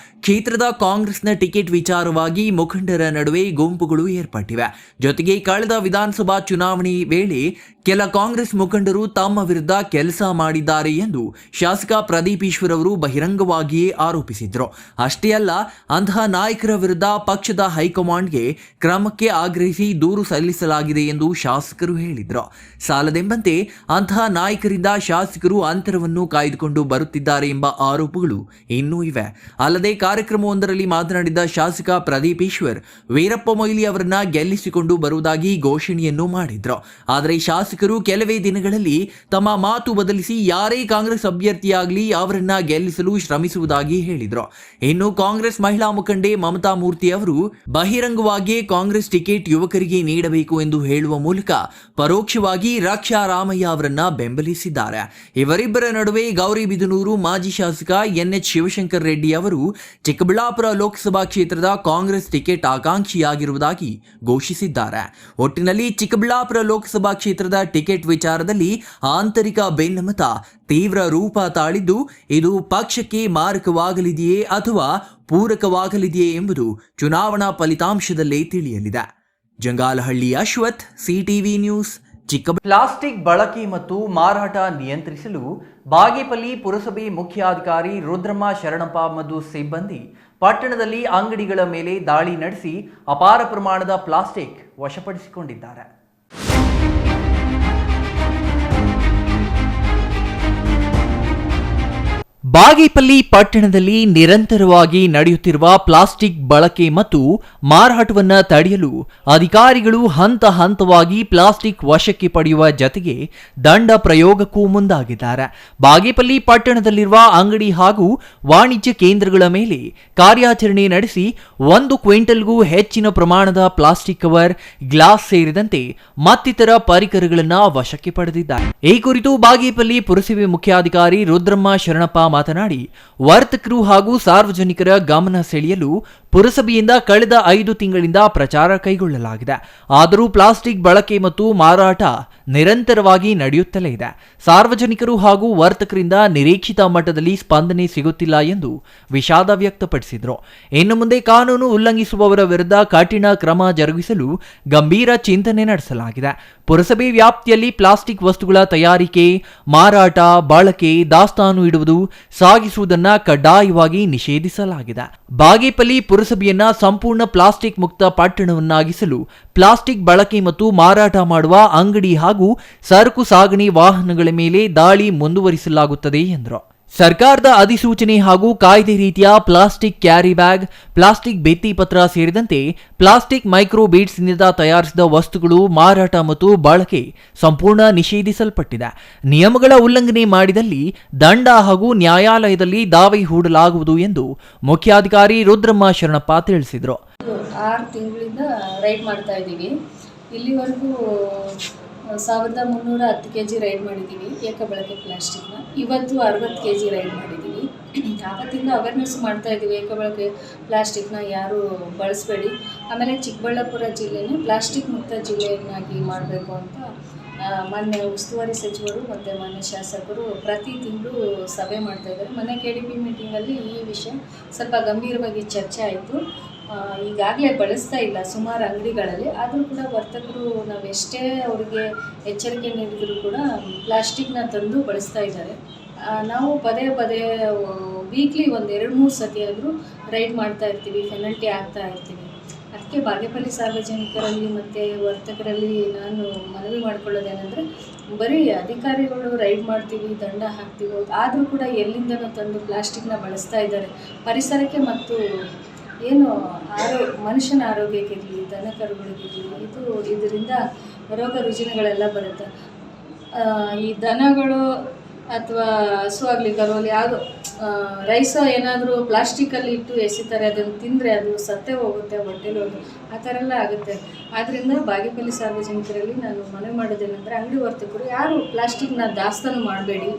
ಕ್ಷೇತ್ರದ ಕಾಂಗ್ರೆಸ್ನ ಟಿಕೆಟ್ ವಿಚಾರವಾಗಿ ಮುಖಂಡರ ನಡುವೆ ಗುಂಪುಗಳು ಏರ್ಪಟ್ಟಿವೆ. ಜೊತೆಗೆ ಕಳೆದ ವಿಧಾನಸಭಾ ಚುನಾವಣೆ ವೇಳೆ ಕೆಲ ಕಾಂಗ್ರೆಸ್ ಮುಖಂಡರು ತಮ್ಮ ವಿರುದ್ಧ ಕೆಲಸ ಮಾಡಿದ್ದಾರೆ ಎಂದು ಶಾಸಕ ಪ್ರದೀಪ್ ಈಶ್ವರ್ ಅವರು ಬಹಿರಂಗವಾಗಿಯೇ ಆರೋಪಿಸಿದ್ರು. ಅಷ್ಟೇ ಅಲ್ಲ, ಅಂತಹ ನಾಯಕರ ವಿರುದ್ಧ ಪಕ್ಷದ ಹೈಕಮಾಂಡ್ಗೆ ಕ್ರಮಕ್ಕೆ ಆಗ್ರಹಿಸಿ ದೂರು ಸಲ್ಲಿಸಲಾಗಿದೆ ಎಂದು ಶಾಸಕರು ಹೇಳಿದ್ರು. ಸಾಲದೆಂಬಂತೆ ಅಂತಹ ನಾಯಕರಿಂದ ಶಾಸಕರು ಅಂತರವನ್ನು ಕಾಯ್ದುಕೊಂಡು ಬರುತ್ತಿದ್ದಾರೆ ಎಂಬ ಆರೋಪಗಳು ಇನ್ನೂ ಇವೆ. ಅಲ್ಲದೆ ಕಾರ್ಯಕ್ರಮವೊಂದರಲ್ಲಿ ಮಾತನಾಡಿದ ಶಾಸಕ ಪ್ರದೀಪ್ ಈಶ್ವರ್ ವೀರಪ್ಪ ಮೊಯ್ಲಿ ಅವರನ್ನ ಗೆಲ್ಲಿಸಿಕೊಂಡು ಬರುವುದಾಗಿ ಘೋಷಣೆಯನ್ನು ಮಾಡಿದ್ರು. ಆದರೆ ಶಾಸಕರು ಕೆಲವೇ ದಿನಗಳಲ್ಲಿ ತಮ್ಮ ಮಾತು ಬದಲಿಸಿ ಯಾರೇ ಕಾಂಗ್ರೆಸ್ ಅಭ್ಯರ್ಥಿಯಾಗಲಿ ಅವರನ್ನ ಗೆಲ್ಲಿಸಲು ಶ್ರಮಿಸುವುದಾಗಿ ಹೇಳಿದ್ರು. ಇನ್ನು ಕಾಂಗ್ರೆಸ್ ಮಹಿಳಾ ಮುಖಂಡೆ ಮಮತಾ ಮೂರ್ತಿ ಅವರು ಬಹಿರಂಗವಾಗಿಯೇ ಕಾಂಗ್ರೆಸ್ ಟಿಕೆಟ್ ಯುವಕರಿಗೆ ನೀಡಬೇಕು ಎಂದು ಹೇಳುವ ಮೂಲಕ ಪರೋಕ್ಷವಾಗಿ ರಕ್ಷಾರಾಮಯ್ಯ ಅವರನ್ನ ಬೆಂಬಲಿಸಿದ್ದಾರೆ. ಇವರಿಬ್ಬರ ನಡುವೆ ಗೌರಿಬಿದನೂರು ಮಾಜಿ ಶಾಸಕ ಎನ್ಎಚ್ ಶಿವಶಂಕರ್ ರೆಡ್ಡಿ ಅವರು ಚಿಕ್ಕಬಳ್ಳಾಪುರ ಲೋಕಸಭಾ ಕ್ಷೇತ್ರದ ಕಾಂಗ್ರೆಸ್ ಟಿಕೆಟ್ ಆಕಾಂಕ್ಷಿಯಾಗಿರುವುದಾಗಿ ಘೋಷಿಸಿದ್ದಾರೆ. ಒಟ್ಟಿನಲ್ಲಿ ಚಿಕ್ಕಬಳ್ಳಾಪುರ ಲೋಕಸಭಾ ಕ್ಷೇತ್ರದ ಟಿಕೆಟ್ ವಿಚಾರದಲ್ಲಿ ಆಂತರಿಕ ಭಿನ್ನಮತ ತೀವ್ರ ರೂಪ ತಾಳಿದ್ದು, ಇದು ಪಕ್ಷಕ್ಕೆ ಮಾರಕವಾಗಲಿದೆಯೇ ಅಥವಾ ಪೂರಕವಾಗಲಿದೆಯೇ ಎಂಬುದು ಚುನಾವಣಾ ಫಲಿತಾಂಶದಲ್ಲೇ ತಿಳಿಯಲಿದೆ. Jangalahalli Ashwath, CTV news, Chikkaballapur. Plastic ಬಳಕೆ ಮತ್ತು ಮಾರಾಟ ನಿಯಂತ್ರಿಸಲು ಬಾಗೇಪಲ್ಲಿ ಪುರಸಭೆ ಮುಖ್ಯಾಧಿಕಾರಿ ರುದ್ರಮ್ಮ ಶರಣಪ್ಪ ಮತ್ತು ಸಿಬ್ಬಂದಿ ಪಟ್ಟಣದಲ್ಲಿ ಅಂಗಡಿಗಳ ಮೇಲೆ ದಾಳಿ ನಡೆಸಿ ಅಪಾರ ಪ್ರಮಾಣದ ಪ್ಲಾಸ್ಟಿಕ್ ವಶಪಡಿಸಿಕೊಂಡಿದ್ದಾರೆ. ಬಾಗೇಪಲ್ಲಿ ಪಟ್ಟಣದಲ್ಲಿ ನಿರಂತರವಾಗಿ ನಡೆಯುತ್ತಿರುವ ಪ್ಲಾಸ್ಟಿಕ್ ಬಳಕೆ ಮತ್ತು ಮಾರಾಟವನ್ನು ತಡೆಯಲು ಅಧಿಕಾರಿಗಳು ಹಂತ ಹಂತವಾಗಿ ಪ್ಲಾಸ್ಟಿಕ್ ವಶಕ್ಕೆ ಪಡೆಯುವ ಜತೆಗೆ ದಂಡ ಪ್ರಯೋಗಕ್ಕೂ ಮುಂದಾಗಿದ್ದಾರೆ. ಬಾಗೇಪಲ್ಲಿ ಪಟ್ಟಣದಲ್ಲಿರುವ ಅಂಗಡಿ ಹಾಗೂ ವಾಣಿಜ್ಯ ಕೇಂದ್ರಗಳ ಮೇಲೆ ಕಾರ್ಯಾಚರಣೆ ನಡೆಸಿ 1 ಕ್ವಿಂಟಲ್ಗೂ ಹೆಚ್ಚಿನ ಪ್ರಮಾಣದ ಪ್ಲಾಸ್ಟಿಕ್ ಕವರ್, ಗ್ಲಾಸ್ ಸೇರಿದಂತೆ ಮತ್ತಿತರ ಪರಿಕರಗಳನ್ನು ವಶಕ್ಕೆ ಪಡೆದಿದ್ದಾರೆ. ಈ ಕುರಿತು ಬಾಗೇಪಲ್ಲಿ ಪುರಸಭೆ ಮುಖ್ಯಾಧಿಕಾರಿ ರುದ್ರಮ್ಮ ಶರಣಪ್ಪ ಮಾತನಾಡಿ, ವರ್ತಕರು ಹಾಗೂ ಸಾರ್ವಜನಿಕರ ಗಮನ ಸೆಳೆಯಲು ಪುರಸಭೆಯಿಂದ ಕಳೆದ 5 ತಿಂಗಳಿಂದ ಪ್ರಚಾರ ಕೈಗೊಳ್ಳಲಾಗಿದೆ. ಆದರೂ ಪ್ಲಾಸ್ಟಿಕ್ ಬಳಕೆ ಮತ್ತು ಮಾರಾಟ ನಿರಂತರವಾಗಿ ನಡೆಯುತ್ತಲೇ ಇದೆ. ಸಾರ್ವಜನಿಕರು ಹಾಗೂ ವರ್ತಕರಿಂದ ನಿರೀಕ್ಷಿತ ಮಟ್ಟದಲ್ಲಿ ಸ್ಪಂದನೆ ಸಿಗುತ್ತಿಲ್ಲ ಎಂದು ವಿಷಾದ ವ್ಯಕ್ತಪಡಿಸಿದರು. ಇನ್ನು ಮುಂದೆ ಕಾನೂನು ಉಲ್ಲಂಘಿಸುವವರ ವಿರುದ್ಧ ಕಠಿಣ ಕ್ರಮ ಜರುಗಿಸಲು ಗಂಭೀರ ಚಿಂತನೆ ನಡೆಸಲಾಗಿದೆ. ಪುರಸಭೆ ವ್ಯಾಪ್ತಿಯಲ್ಲಿ ಪ್ಲಾಸ್ಟಿಕ್ ವಸ್ತುಗಳ ತಯಾರಿಕೆ, ಮಾರಾಟ, ಬಳಕೆ, ದಾಸ್ತಾನು ಇಡುವುದು, ಸಾಗಿಸುವುದನ್ನು ಕಡ್ಡಾಯವಾಗಿ ನಿಷೇಧಿಸಲಾಗಿದೆ. ಬಾಗೇಪಲ್ಲಿ ಪುರಸಭೆಯನ್ನ ಸಂಪೂರ್ಣ ಪ್ಲಾಸ್ಟಿಕ್ ಮುಕ್ತ ಪಟ್ಟಣವನ್ನಾಗಿಸಲು ಪ್ಲಾಸ್ಟಿಕ್ ಬಳಕೆ ಮತ್ತು ಮಾರಾಟ ಮಾಡುವ ಅಂಗಡಿ ಹಾಗೂ ಸರಕು ಸಾಗಣೆ ವಾಹನಗಳ ಮೇಲೆ ದಾಳಿ ಮುಂದುವರಿಸಲಾಗುತ್ತದೆ ಎಂದರು. ಸರ್ಕಾರದ ಅಧಿಸೂಚನೆ ಹಾಗೂ ಕಾಯ್ದೆ ರೀತಿಯ ಪ್ಲಾಸ್ಟಿಕ್ ಕ್ಯಾರಿ ಬ್ಯಾಗ್, ಪ್ಲಾಸ್ಟಿಕ್ ಭಿತ್ತಿಪತ್ರ ಸೇರಿದಂತೆ ಪ್ಲಾಸ್ಟಿಕ್ ಮೈಕ್ರೋ ಬೀಡ್ಸ್ನಿಂದ ತಯಾರಿಸಿದ ವಸ್ತುಗಳು ಮಾರಾಟ ಮತ್ತು ಬಳಕೆ ಸಂಪೂರ್ಣ ನಿಷೇಧಿಸಲ್ಪಟ್ಟಿದೆ. ನಿಯಮಗಳ ಉಲ್ಲಂಘನೆ ಮಾಡಿದಲ್ಲಿ ದಂಡ ಹಾಗೂ ನ್ಯಾಯಾಲಯದಲ್ಲಿ ದಾವೆ ಹೂಡಲಾಗುವುದು ಎಂದು ಮುಖ್ಯಾಧಿಕಾರಿ ರುದ್ರಮ್ಮ ಶರಣಪ್ಪ ತಿಳಿಸಿದರು. 6 ತಿಂಗಳಿಂದ ರೈಡ್ ಮಾಡ್ತಾ ಇದ್ದೀವಿ. ಇಲ್ಲಿವರೆಗೂ 1310 kg ರೈಡ್ ಮಾಡಿದ್ದೀವಿ ಏಕಬಳಕೆ ಪ್ಲಾಸ್ಟಿಕ್ನ. ಇವತ್ತು 60 kg ರೈಡ್ ಮಾಡಿದ್ದೀವಿ. ಆವತ್ತಿಂದ ಅವೇರ್ನೆಸ್ ಮಾಡ್ತಾ ಇದ್ದೀವಿ, ಏಕಬಳಕೆ ಪ್ಲಾಸ್ಟಿಕ್ನ ಯಾರು ಬಳಸಬೇಡಿ. ಆಮೇಲೆ ಚಿಕ್ಕಬಳ್ಳಾಪುರ ಜಿಲ್ಲೆನ ಪ್ಲಾಸ್ಟಿಕ್ ಮುಕ್ತ ಜಿಲ್ಲೆಯನ್ನಾಗಿ ಮಾಡಬೇಕು ಅಂತ ಮಾನ್ಯ ಉಸ್ತುವಾರಿ ಸಚಿವರು ಮತ್ತು ಮಾನ್ಯ ಶಾಸಕರು ಪ್ರತಿ ತಿಂಗಳು ಸಭೆ ಮಾಡ್ತಾ ಇದ್ದಾರೆ. ಮೊನ್ನೆ KDP ಮೀಟಿಂಗಲ್ಲಿ ಈ ವಿಷಯ ಸ್ವಲ್ಪ ಗಂಭೀರವಾಗಿ ಚರ್ಚೆ ಆಯಿತು. ಈಗಾಗಲೇ ಬಳಸ್ತಾ ಇಲ್ಲ ಸುಮಾರು ಅಂಗಡಿಗಳಲ್ಲಿ, ಆದರೂ ಕೂಡ ವರ್ತಕರು ನಾವೆಷ್ಟೇ ಅವರಿಗೆ ಎಚ್ಚರಿಕೆ ನೀಡಿದರೂ ಕೂಡ ಪ್ಲಾಸ್ಟಿಕ್ನ ತಂದು ಬಳಸ್ತಾ ಇದ್ದಾರೆ. ನಾವು ಪದೇ ವೀಕ್ಲಿ 1-2-3 ಸತಿ ಆದರೂ ರೈಡ್ ಮಾಡ್ತಾ ಇರ್ತೀವಿ, ಪೆನಲ್ಟಿ ಆಗ್ತಾ ಇರ್ತೀವಿ. ಅದಕ್ಕೆ ಬಾಗೇಪಲ್ಲಿ ಸಾರ್ವಜನಿಕರಲ್ಲಿ ಮತ್ತು ವರ್ತಕರಲ್ಲಿ ನಾನು ಮನವಿ ಮಾಡ್ಕೊಳ್ಳೋದೇನೆಂದರೆ, ಬರೀ ಅಧಿಕಾರಿಗಳು ರೈಡ್ ಮಾಡ್ತೀವಿ, ದಂಡ ಹಾಕ್ತೀವಿ, ಆದರೂ ಕೂಡ ಎಲ್ಲಿಂದನೂ ತಂದು ಪ್ಲಾಸ್ಟಿಕ್ನ ಬಳಸ್ತಾ ಇದ್ದಾರೆ. ಪರಿಸರಕ್ಕೆ ಮತ್ತು ಏನು ಮನುಷ್ಯನ ಆರೋಗ್ಯಕ್ಕಿರಲಿ, ದನ ಕರುಗಳಿಗಿರಲಿ, ಇದರಿಂದ ರೋಗ ರುಜಿನಗಳೆಲ್ಲ ಬರುತ್ತೆ. ಈ ದನಗಳು ಅಥವಾ ಹಸು ಆಗಲಿ, ಕರು ಆಗಲಿ, ಯಾವುದು ರೈಸೋ ಏನಾದರೂ ಪ್ಲಾಸ್ಟಿಕ್ಕಲ್ಲಿ ಇಟ್ಟು ಎಸಿತಾರೆ, ಅದನ್ನು ತಿಂದರೆ ಅದು ಸತ್ತೇ ಹೋಗುತ್ತೆ, ಹೊಟ್ಟೆಲಿ ಹೋಗಿ ಆ ಥರ ಎಲ್ಲ ಆಗುತ್ತೆ. ಆದ್ದರಿಂದ ಬಾಗೇಪಲ್ಲಿ ಸಾರ್ವಜನಿಕರಲ್ಲಿ ನಾನು ಮನವಿ ಮಾಡೋದೇನೆಂದರೆ, ಅಂಗಡಿ ವರ್ತಕರು ಯಾರು ಪ್ಲಾಸ್ಟಿಕ್ನ ದಾಸ್ತಾನು ಮಾಡಬೇಡಿ,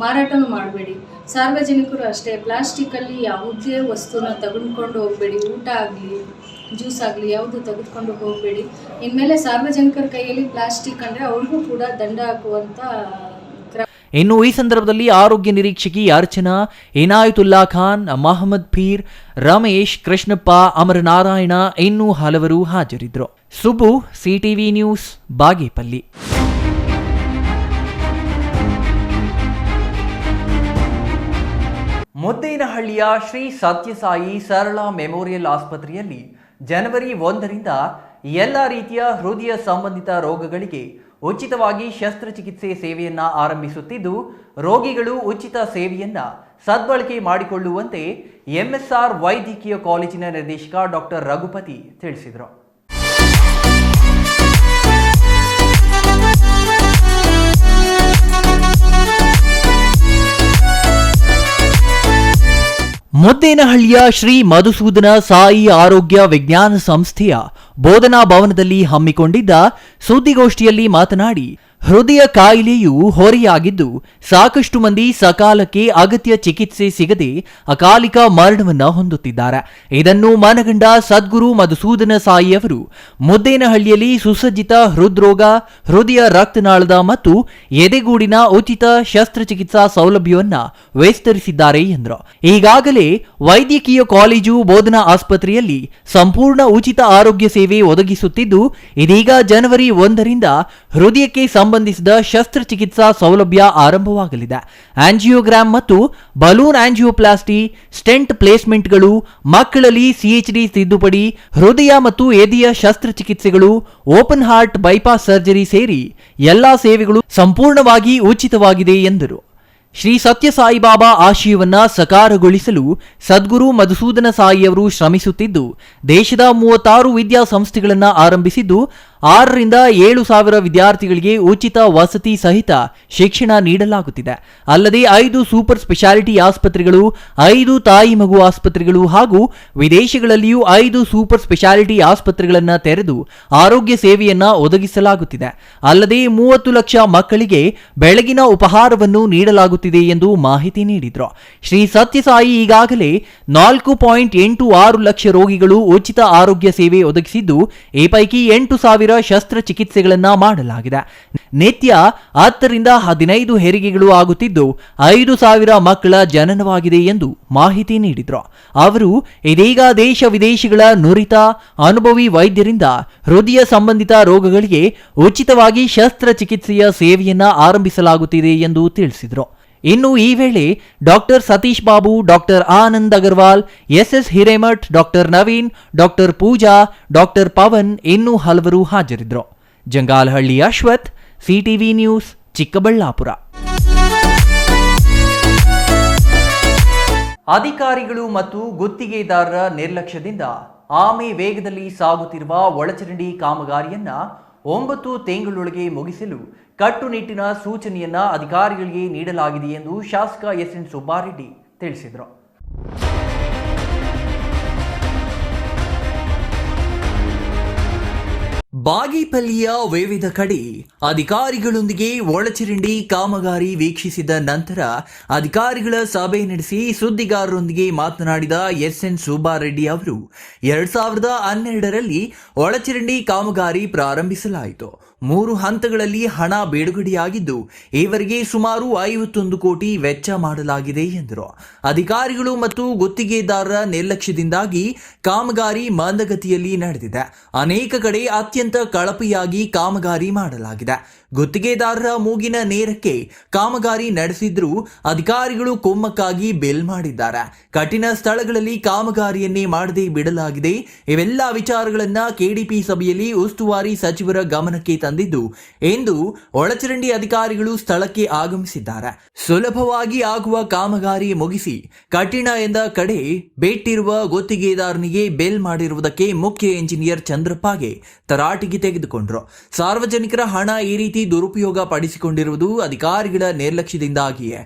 ಮಾರಾಟನೂ ಮಾಡಬೇಡಿ. ಸಾರ್ವಜನಿಕರು ಅಷ್ಟೇ, ಪ್ಲಾಸ್ಟಿಕ್ಕಲ್ಲಿ ಯಾವುದೇ ವಸ್ತುನ ತೆಗೆದುಕೊಂಡು ಹೋಗಬೇಡಿ. ಊಟ ಆಗಲಿ, ಜ್ಯೂಸ್ ಆಗಲಿ ಯಾವುದು ತೆಗೆದುಕೊಂಡು ಹೋಗಬೇಡಿ. ಇನ್ಮೇಲೆ ಸಾರ್ವಜನಿಕರ ಕೈಯಲ್ಲಿ ಪ್ಲಾಸ್ಟಿಕ್ ಅಂದರೆ ಅವ್ರಿಗೂ ಕೂಡ ದಂಡ ಹಾಕುವಂಥ. ಇನ್ನು ಈ ಸಂದರ್ಭದಲ್ಲಿ ಆರೋಗ್ಯ ನಿರೀಕ್ಷಕಿ ಅರ್ಚನಾ, ಇನಾಯತುಲ್ಲಾ ಖಾನ್, ಮಹಮ್ಮದ್ ಫೀರ್, ರಮೇಶ್, ಕೃಷ್ಣಪ್ಪ, ಅಮರನಾರಾಯಣ ಇನ್ನೂ ಹಲವರು ಹಾಜರಿದ್ದರು. Subbu, CTV news, Bagepalli. ಮುದ್ದೇನಹಳ್ಳಿಯ ಶ್ರೀ ಸತ್ಯಸಾಯಿ ಸರಳ ಮೆಮೋರಿಯಲ್ ಆಸ್ಪತ್ರೆಯಲ್ಲಿ ಜನವರಿ 1ರಿಂದ ಎಲ್ಲ ರೀತಿಯ ಹೃದಯ ಸಂಬಂಧಿತ ರೋಗಗಳಿಗೆ ಉಚಿತವಾಗಿ ಶಸ್ತ್ರಚಿಕಿತ್ಸೆ ಸೇವೆಯನ್ನ ಆರಂಭಿಸುತ್ತಿದ್ದು, ರೋಗಿಗಳು ಉಚಿತ ಸೇವೆಯನ್ನ ಸದ್ಬಳಕೆ ಮಾಡಿಕೊಳ್ಳುವಂತೆ MSR ವೈದ್ಯಕೀಯ ಕಾಲೇಜಿನ ನಿರ್ದೇಶಕ ಡಾಕ್ಟರ್ ರಘುಪತಿ ತಿಳಿಸಿದರು. ಮುದ್ದೇನಹಳ್ಳಿಯ ಶ್ರೀ ಮಧುಸೂದನ ಸಾಯಿ ಆರೋಗ್ಯ ವಿಜ್ಞಾನ ಸಂಸ್ಥೆಯ ಬೋಧನಾ ಭವನದಲ್ಲಿ ಹಮ್ಮಿಕೊಂಡಿದ್ದ ಸುದ್ದಿಗೋಷ್ಠಿಯಲ್ಲಿ ಮಾತನಾಡಿ, ಹೃದಯ ಕಾಯಿಲೆಯು ಹೊರೆಯಾಗಿದ್ದು ಸಾಕಷ್ಟು ಮಂದಿ ಸಕಾಲಕ್ಕೆ ಅಗತ್ಯ ಚಿಕಿತ್ಸೆ ಸಿಗದೆ ಅಕಾಲಿಕ ಮರಣವನ್ನ ಹೊಂದುತ್ತಿದ್ದಾರೆ. ಇದನ್ನು ಮನಗಂಡ ಸದ್ಗುರು ಮಧುಸೂದನ ಸಾಯಿಯವರು ಮುದ್ದೇನಹಳ್ಳಿಯಲ್ಲಿ ಸುಸಜ್ಜಿತ ಹೃದ್ರೋಗ, ಹೃದಯ ರಕ್ತನಾಳದ ಮತ್ತು ಎದೆಗೂಡಿನ ಉಚಿತ ಶಸ್ತ್ರಚಿಕಿತ್ಸಾ ಸೌಲಭ್ಯವನ್ನ ವಿಸ್ತರಿಸಿದ್ದಾರೆ ಎಂದರು. ಈಗಾಗಲೇ ವೈದ್ಯಕೀಯ ಕಾಲೇಜು ಬೋಧನಾ ಆಸ್ಪತ್ರೆಯಲ್ಲಿ ಸಂಪೂರ್ಣ ಉಚಿತ ಆರೋಗ್ಯ ಸೇವೆ ಒದಗಿಸುತ್ತಿದ್ದು, ಇದೀಗ ಜನವರಿ 1ರಿಂದ ಹೃದಯಕ್ಕೆ ಸಂಬಂಧಿಸಿದ ಶಸ್ತ್ರಚಿಕಿತ್ಸಾ ಸೌಲಭ್ಯ ಆರಂಭವಾಗಲಿದೆ. ಆಂಜಿಯೋಗ್ರಾಮ್ ಮತ್ತು ಬಲೂನ್ ಆಂಜಿಯೋಪ್ಲಾಸ್ಟಿ, ಸ್ಟೆಂಟ್ ಪ್ಲೇಸ್ಮೆಂಟ್ಗಳು, ಮಕ್ಕಳಲ್ಲಿ CHD ತಿದ್ದುಪಡಿ, ಹೃದಯ ಮತ್ತು ಎದೆಯ ಶಸ್ತ್ರಚಿಕಿತ್ಸೆಗಳು, ಓಪನ್ ಹಾರ್ಟ್ ಬೈಪಾಸ್ ಸರ್ಜರಿ ಸೇರಿ ಎಲ್ಲಾ ಸೇವೆಗಳು ಸಂಪೂರ್ಣವಾಗಿ ಉಚಿತವಾಗಿದೆ ಎಂದರು. ಶ್ರೀ ಸತ್ಯಸಾಯಿಬಾಬಾ ಆಶಯವನ್ನ ಸಕಾರಗೊಳಿಸಲು ಸದ್ಗುರು ಮಧುಸೂದನ ಸಾಯಿಯವರು ಶ್ರಮಿಸುತ್ತಿದ್ದು, ದೇಶದ 36 ವಿದ್ಯಾಸಂಸ್ಥೆಗಳನ್ನು ಆರಂಭಿಸಿದ್ದು 6 ರಿಂದ 7 ಸಾವಿರ ವಿದ್ಯಾರ್ಥಿಗಳಿಗೆ ಉಚಿತ ವಸತಿ ಸಹಿತ ಶಿಕ್ಷಣ ನೀಡಲಾಗುತ್ತಿದೆ. ಅಲ್ಲದೆ 5 ಸೂಪರ್ ಸ್ಪೆಷಾಲಿಟಿ ಆಸ್ಪತ್ರೆಗಳು, 5 ತಾಯಿ ಮಗು ಆಸ್ಪತ್ರೆಗಳು ಹಾಗೂ ವಿದೇಶಗಳಲ್ಲಿಯೂ 5 ಸೂಪರ್ ಸ್ಪೆಷಾಲಿಟಿ ಆಸ್ಪತ್ರೆಗಳನ್ನು ತೆರೆದು ಆರೋಗ್ಯ ಸೇವೆಯನ್ನ ಒದಗಿಸಲಾಗುತ್ತಿದೆ. ಅಲ್ಲದೆ 30 ಲಕ್ಷ ಮಕ್ಕಳಿಗೆ ಬೆಳಗಿನ ಉಪಹಾರವನ್ನು ನೀಡಲಾಗುತ್ತಿದೆ ಎಂದು ಮಾಹಿತಿ ನೀಡಿದರು. ಶ್ರೀ ಸತ್ಯಸಾಯಿ ಈಗಾಗಲೇ 4.86 ಲಕ್ಷ ರೋಗಿಗಳು ಉಚಿತ ಆರೋಗ್ಯ ಸೇವೆ ಒದಗಿಸಿದ್ದು, ಈ ಪೈಕಿ 8,000 ಶಸ್ತ್ರಚಿಕಿತ್ಸೆಗಳನ್ನ ಮಾಡಲಾಗಿದೆ. ನಿತ್ಯ 10 ರಿಂದ 15 ಹೆರಿಗೆಗಳು ಆಗುತ್ತಿದ್ದು 5,000 ಮಕ್ಕಳ ಜನನವಾಗಿದೆ ಎಂದು ಮಾಹಿತಿ ನೀಡಿದರು. ಅವರು ಇದೀಗ ದೇಶ ವಿದೇಶಗಳ ನುರಿತ ಅನುಭವಿ ವೈದ್ಯರಿಂದ ಹೃದಯ ಸಂಬಂಧಿತ ರೋಗಗಳಿಗೆ ಉಚಿತವಾಗಿ ಶಸ್ತ್ರಚಿಕಿತ್ಸೆಯ ಸೇವೆಯನ್ನ ಆರಂಭಿಸಲಾಗುತ್ತಿದೆ ಎಂದು ತಿಳಿಸಿದರು. ಇನ್ನು ಈ ವೇಳೆ doctor Satish Babu, doctor Anand Agarwal, SS Hiremath, doctor Naveen, doctor Pooja, doctor Pavan ಇನ್ನೂ ಹಲವರು ಹಾಜರಿದ್ದರು. Jangalahalli Ashwath, CTV news, Chikkaballapur. ಅಧಿಕಾರಿಗಳು ಮತ್ತು ಗುತ್ತಿಗೆದಾರರ ನಿರ್ಲಕ್ಷ್ಯದಿಂದ ಆಮೆ ವೇಗದಲ್ಲಿ ಸಾಗುತ್ತಿರುವ ಒಳಚರಂಡಿ ಕಾಮಗಾರಿಯನ್ನ 9 ತಿಂಗಳೊಳಗೆ ಮುಗಿಸಲು ಕಟ್ಟುನಿಟ್ಟಿನ ಸೂಚನೆಯನ್ನ ಅಧಿಕಾರಿಗಳಿಗೆ ನೀಡಲಾಗಿದೆ ಎಂದು ಶಾಸಕ SN ಸುಬ್ಬಾರೆಡ್ಡಿ ತಿಳಿಸಿದರು. ಬಾಗೇಪಲ್ಲಿಯ ವಿವಿಧ ಕಡೆ ಅಧಿಕಾರಿಗಳೊಂದಿಗೆ ಒಳಚರಂಡಿ ಕಾಮಗಾರಿ ವೀಕ್ಷಿಸಿದ ನಂತರ ಅಧಿಕಾರಿಗಳ ಸಭೆ ನಡೆಸಿ ಸುದ್ದಿಗಾರರೊಂದಿಗೆ ಮಾತನಾಡಿದ SN ಸುಬ್ಬಾರೆಡ್ಡಿ ಅವರು 2012ರಲ್ಲಿ ಒಳಚರಂಡಿ ಕಾಮಗಾರಿ ಪ್ರಾರಂಭಿಸಲಾಯಿತು. 3 ಹಂತಗಳಲ್ಲಿ ಹಣ ಬಿಡುಗಡೆಯಾಗಿದ್ದು ಈವರೆಗೆ ಸುಮಾರು 51 ಕೋಟಿ ವೆಚ್ಚ ಮಾಡಲಾಗಿದೆ ಎಂದರು. ಅಧಿಕಾರಿಗಳು ಮತ್ತು ಗುತ್ತಿಗೆದಾರರ ನಿರ್ಲಕ್ಷ್ಯದಿಂದಾಗಿ ಕಾಮಗಾರಿ ಮಂದಗತಿಯಲ್ಲಿ ನಡೆದಿದೆ. ಅನೇಕ ಕಡೆ ಅತ್ಯಂತ ಕಳಪೆಯಾಗಿ ಕಾಮಗಾರಿ ಮಾಡಲಾಗಿದೆ. ಗುತ್ತಿಗೆದಾರರ ಮೂಗಿನ ನೇರಕ್ಕೆ ಕಾಮಗಾರಿ ನಡೆಸಿದ್ರೂ ಅಧಿಕಾರಿಗಳು ಕುಮ್ಮಕ್ಕಾಗಿ ಬಿಲ್ ಮಾಡಿದ್ದಾರೆ. ಕಠಿಣ ಸ್ಥಳಗಳಲ್ಲಿ ಕಾಮಗಾರಿಯನ್ನೇ ಮಾಡದೆ ಬಿಡಲಾಗಿದೆ. ಇವೆಲ್ಲ ವಿಚಾರಗಳನ್ನ KDP ಸಭೆಯಲ್ಲಿ ಉಸ್ತುವಾರಿ ಸಚಿವರ ಗಮನಕ್ಕೆ ತಂದಿದ್ದು ಎಂದು ಒಳಚರಂಡಿ ಅಧಿಕಾರಿಗಳು ಸ್ಥಳಕ್ಕೆ ಆಗಮಿಸಿದ್ದಾರೆ. ಸುಲಭವಾಗಿ ಆಗುವ ಕಾಮಗಾರಿ ಮುಗಿಸಿ ಕಠಿಣ ಎಂದ ಕಡೆ ಬೇಟಿರುವ ಗುತ್ತಿಗೆದಾರನಿಗೆ ಬಿಲ್ ಮಾಡಿರುವುದಕ್ಕೆ ಮುಖ್ಯ ಇಂಜಿನಿಯರ್ ಚಂದ್ರಪ್ಪಗೆ ತರಾಟೆಗೆ ತೆಗೆದುಕೊಂಡರು. ಸಾರ್ವಜನಿಕರ ಹಣ ಈ ರೀತಿ ದುರುಪಯೋಗ ಪಡಿಸಿಕೊಂಡಿರುವುದು ಅಧಿಕಾರಿಗಳ ನಿರ್ಲಕ್ಷ್ಯದಿಂದಾಗಿಯೇ.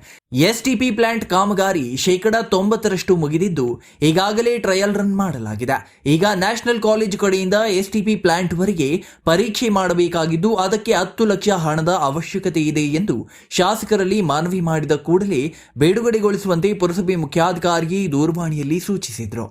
STP ಪ್ಲಾಂಟ್ ಕಾಮಗಾರಿ 90% ಮುಗಿದಿದ್ದು ಈಗಾಗಲೇ ಟ್ರಯಲ್ ರನ್ ಮಾಡಲಾಗಿದೆ. ಈಗ ನ್ಯಾಷನಲ್ ಕಾಲೇಜು ಕಡೆಯಿಂದ STP ಪ್ಲಾಂಟ್ ವರೆಗೆ ಪರೀಕ್ಷೆ ಮಾಡಬೇಕಾಗಿದ್ದು ಅದಕ್ಕೆ 10 ಲಕ್ಷ ಹಣದ ಅವಶ್ಯಕತೆ ಇದೆ ಎಂದು ಶಾಸಕರಲ್ಲಿ ಮನವಿ ಮಾಡಿದ ಕೂಡಲೇ ಬಿಡುಗಡೆಗೊಳಿಸುವಂತೆ ಪುರಸಭೆ ಮುಖ್ಯಾಧಿಕಾರಿಗೆ ದೂರವಾಣಿಯಲ್ಲಿ ಸೂಚಿಸಿದರು.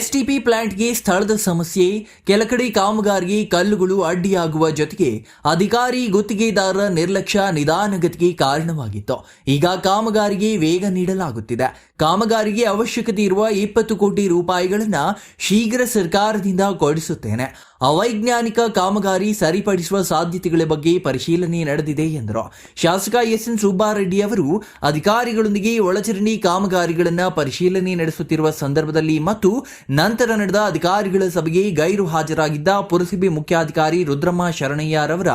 STP ಪ್ಲಾಂಟ್ಗೆ ಸ್ಥಳದ ಸಮಸ್ಯೆ, ಕೆಲ ಕಡೆ ಕಾಮಗಾರಿಗೆ ಕಲ್ಲುಗಳು ಅಡ್ಡಿಯಾಗುವ ಜೊತೆಗೆ ಅಧಿಕಾರಿ ಗುತ್ತಿಗೆದಾರರ ನಿರ್ಲಕ್ಷ್ಯ ನಿಧಾನಗತಿಗೆ ಕಾರಣವಾಗಿತ್ತು. ಈಗ ಕಾಮಗಾರಿಗೆ ವೇಗ ನೀಡಲಾಗುತ್ತಿದೆ. ಕಾಮಗಾರಿಗೆ ಅವಶ್ಯಕತೆ ಇರುವ 20 ಕೋಟಿ ರೂಪಾಯಿಗಳನ್ನು ಶೀಘ್ರ ಸರ್ಕಾರದಿಂದ ಕೊಡಿಸುತ್ತೇನೆ. ಅವೈಜ್ಞಾನಿಕ ಕಾಮಗಾರಿ ಸರಿಪಡಿಸುವ ಸಾಧ್ಯತೆಗಳ ಬಗ್ಗೆ ಪರಿಶೀಲನೆ ನಡೆದಿದೆ ಎಂದರು. ಶಾಸಕ SN ಸುಬ್ಬಾರೆಡ್ಡಿ ಅವರು ಅಧಿಕಾರಿಗಳೊಂದಿಗೆ ಒಳಚರಂಡಿ ಕಾಮಗಾರಿಗಳನ್ನು ಪರಿಶೀಲನೆ ನಡೆಸುತ್ತಿರುವ ಸಂದರ್ಭದಲ್ಲಿ ಮತ್ತು ನಂತರ ನಡೆದ ಅಧಿಕಾರಿಗಳ ಸಭೆಗೆ ಗೈರು ಹಾಜರಾಗಿದ್ದ ಪುರಸಭೆ ಮುಖ್ಯಾಧಿಕಾರಿ ರುದ್ರಮ್ಮ ಶರಣಯ್ಯರವರ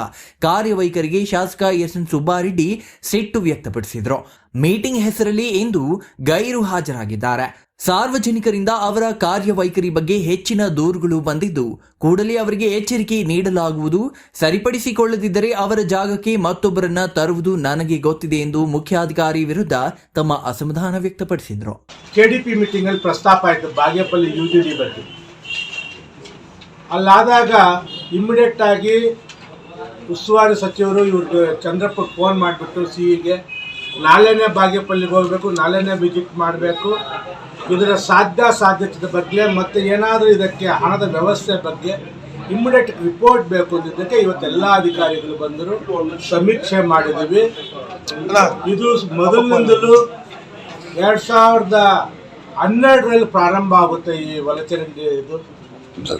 ಕಾರ್ಯವೈಖರಿಗೆ ಶಾಸಕ SN ಸುಬ್ಬಾರೆಡ್ಡಿ ಸಿಟ್ಟು ವ್ಯಕ್ತಪಡಿಸಿದರು. ಮೀಟಿಂಗ್ ಹೆಸರಲ್ಲಿ ಇಂದು ಗೈರು ಹಾಜರಾಗಿದ್ದಾರೆ. ಸಾರ್ವಜನಿಕರಿಂದ ಅವರ ಕಾರ್ಯವೈಖರಿ ಬಗ್ಗೆ ಹೆಚ್ಚಿನ ದೂರುಗಳು ಬಂದಿದ್ದು ಕೂಡಲೇ ಅವರಿಗೆ ಎಚ್ಚರಿಕೆ ನೀಡಲಾಗುವುದು. ಸರಿಪಡಿಸಿಕೊಳ್ಳದಿದ್ದರೆ ಅವರ ಜಾಗಕ್ಕೆ ಮತ್ತೊಬ್ಬರನ್ನ ತರುವುದು ನನಗೆ ಗೊತ್ತಿದೆ ಎಂದು ಮುಖ್ಯಾಧಿಕಾರಿ ವಿರುದ್ಧ ತಮ್ಮ ಅಸಮಾಧಾನ ವ್ಯಕ್ತಪಡಿಸಿದರು. KDP ಮೀಟಿಂಗ್ ಅಲ್ಲಿ ಪ್ರಸ್ತಾಪ ಆಯಿತು ಬಾಗೇಪಲ್ಲಿ UGD ಬಗ್ಗೆ. ಅಲ್ಲಾದಾಗ ಇಮಿಡಿಯೇಟ್ ಆಗಿ ಉಸ್ತುವಾರಿ ಸಚಿವರು ಇವ್ರಿಗೆ ಚಂದ್ರಪ್ಪ ಫೋನ್ ಮಾಡಿಬಿಟ್ಟು CEಗೆ ನಾಳೆನೇ ಬಾಗೇಪಲ್ಲಿಗೆ ಹೋಗಬೇಕು, ನಾಳೆನೇ ವಿಸಿಟ್ ಮಾಡಬೇಕು, ಇದರ ಸಾಧ್ಯತೆ ಬಗ್ಗೆ ಮತ್ತು ಏನಾದರೂ ಇದಕ್ಕೆ ಹಣದ ವ್ಯವಸ್ಥೆ ಬಗ್ಗೆ ಇಮಿಡಿಯೇಟ್ ರಿಪೋರ್ಟ್ ಬೇಕು ಅಂದಿದ್ದಕ್ಕೆ ಇವತ್ತೆಲ್ಲ ಅಧಿಕಾರಿಗಳು ಬಂದರು, ಸಮೀಕ್ಷೆ ಮಾಡಿದ್ದೀವಿ. ಇದು ಮೊದಲಿನಿಂದಲೂ 2012ರಲ್ಲಿ ಪ್ರಾರಂಭ ಆಗುತ್ತೆ ಈ ಒಳಚರಂಡಿ. ಇದು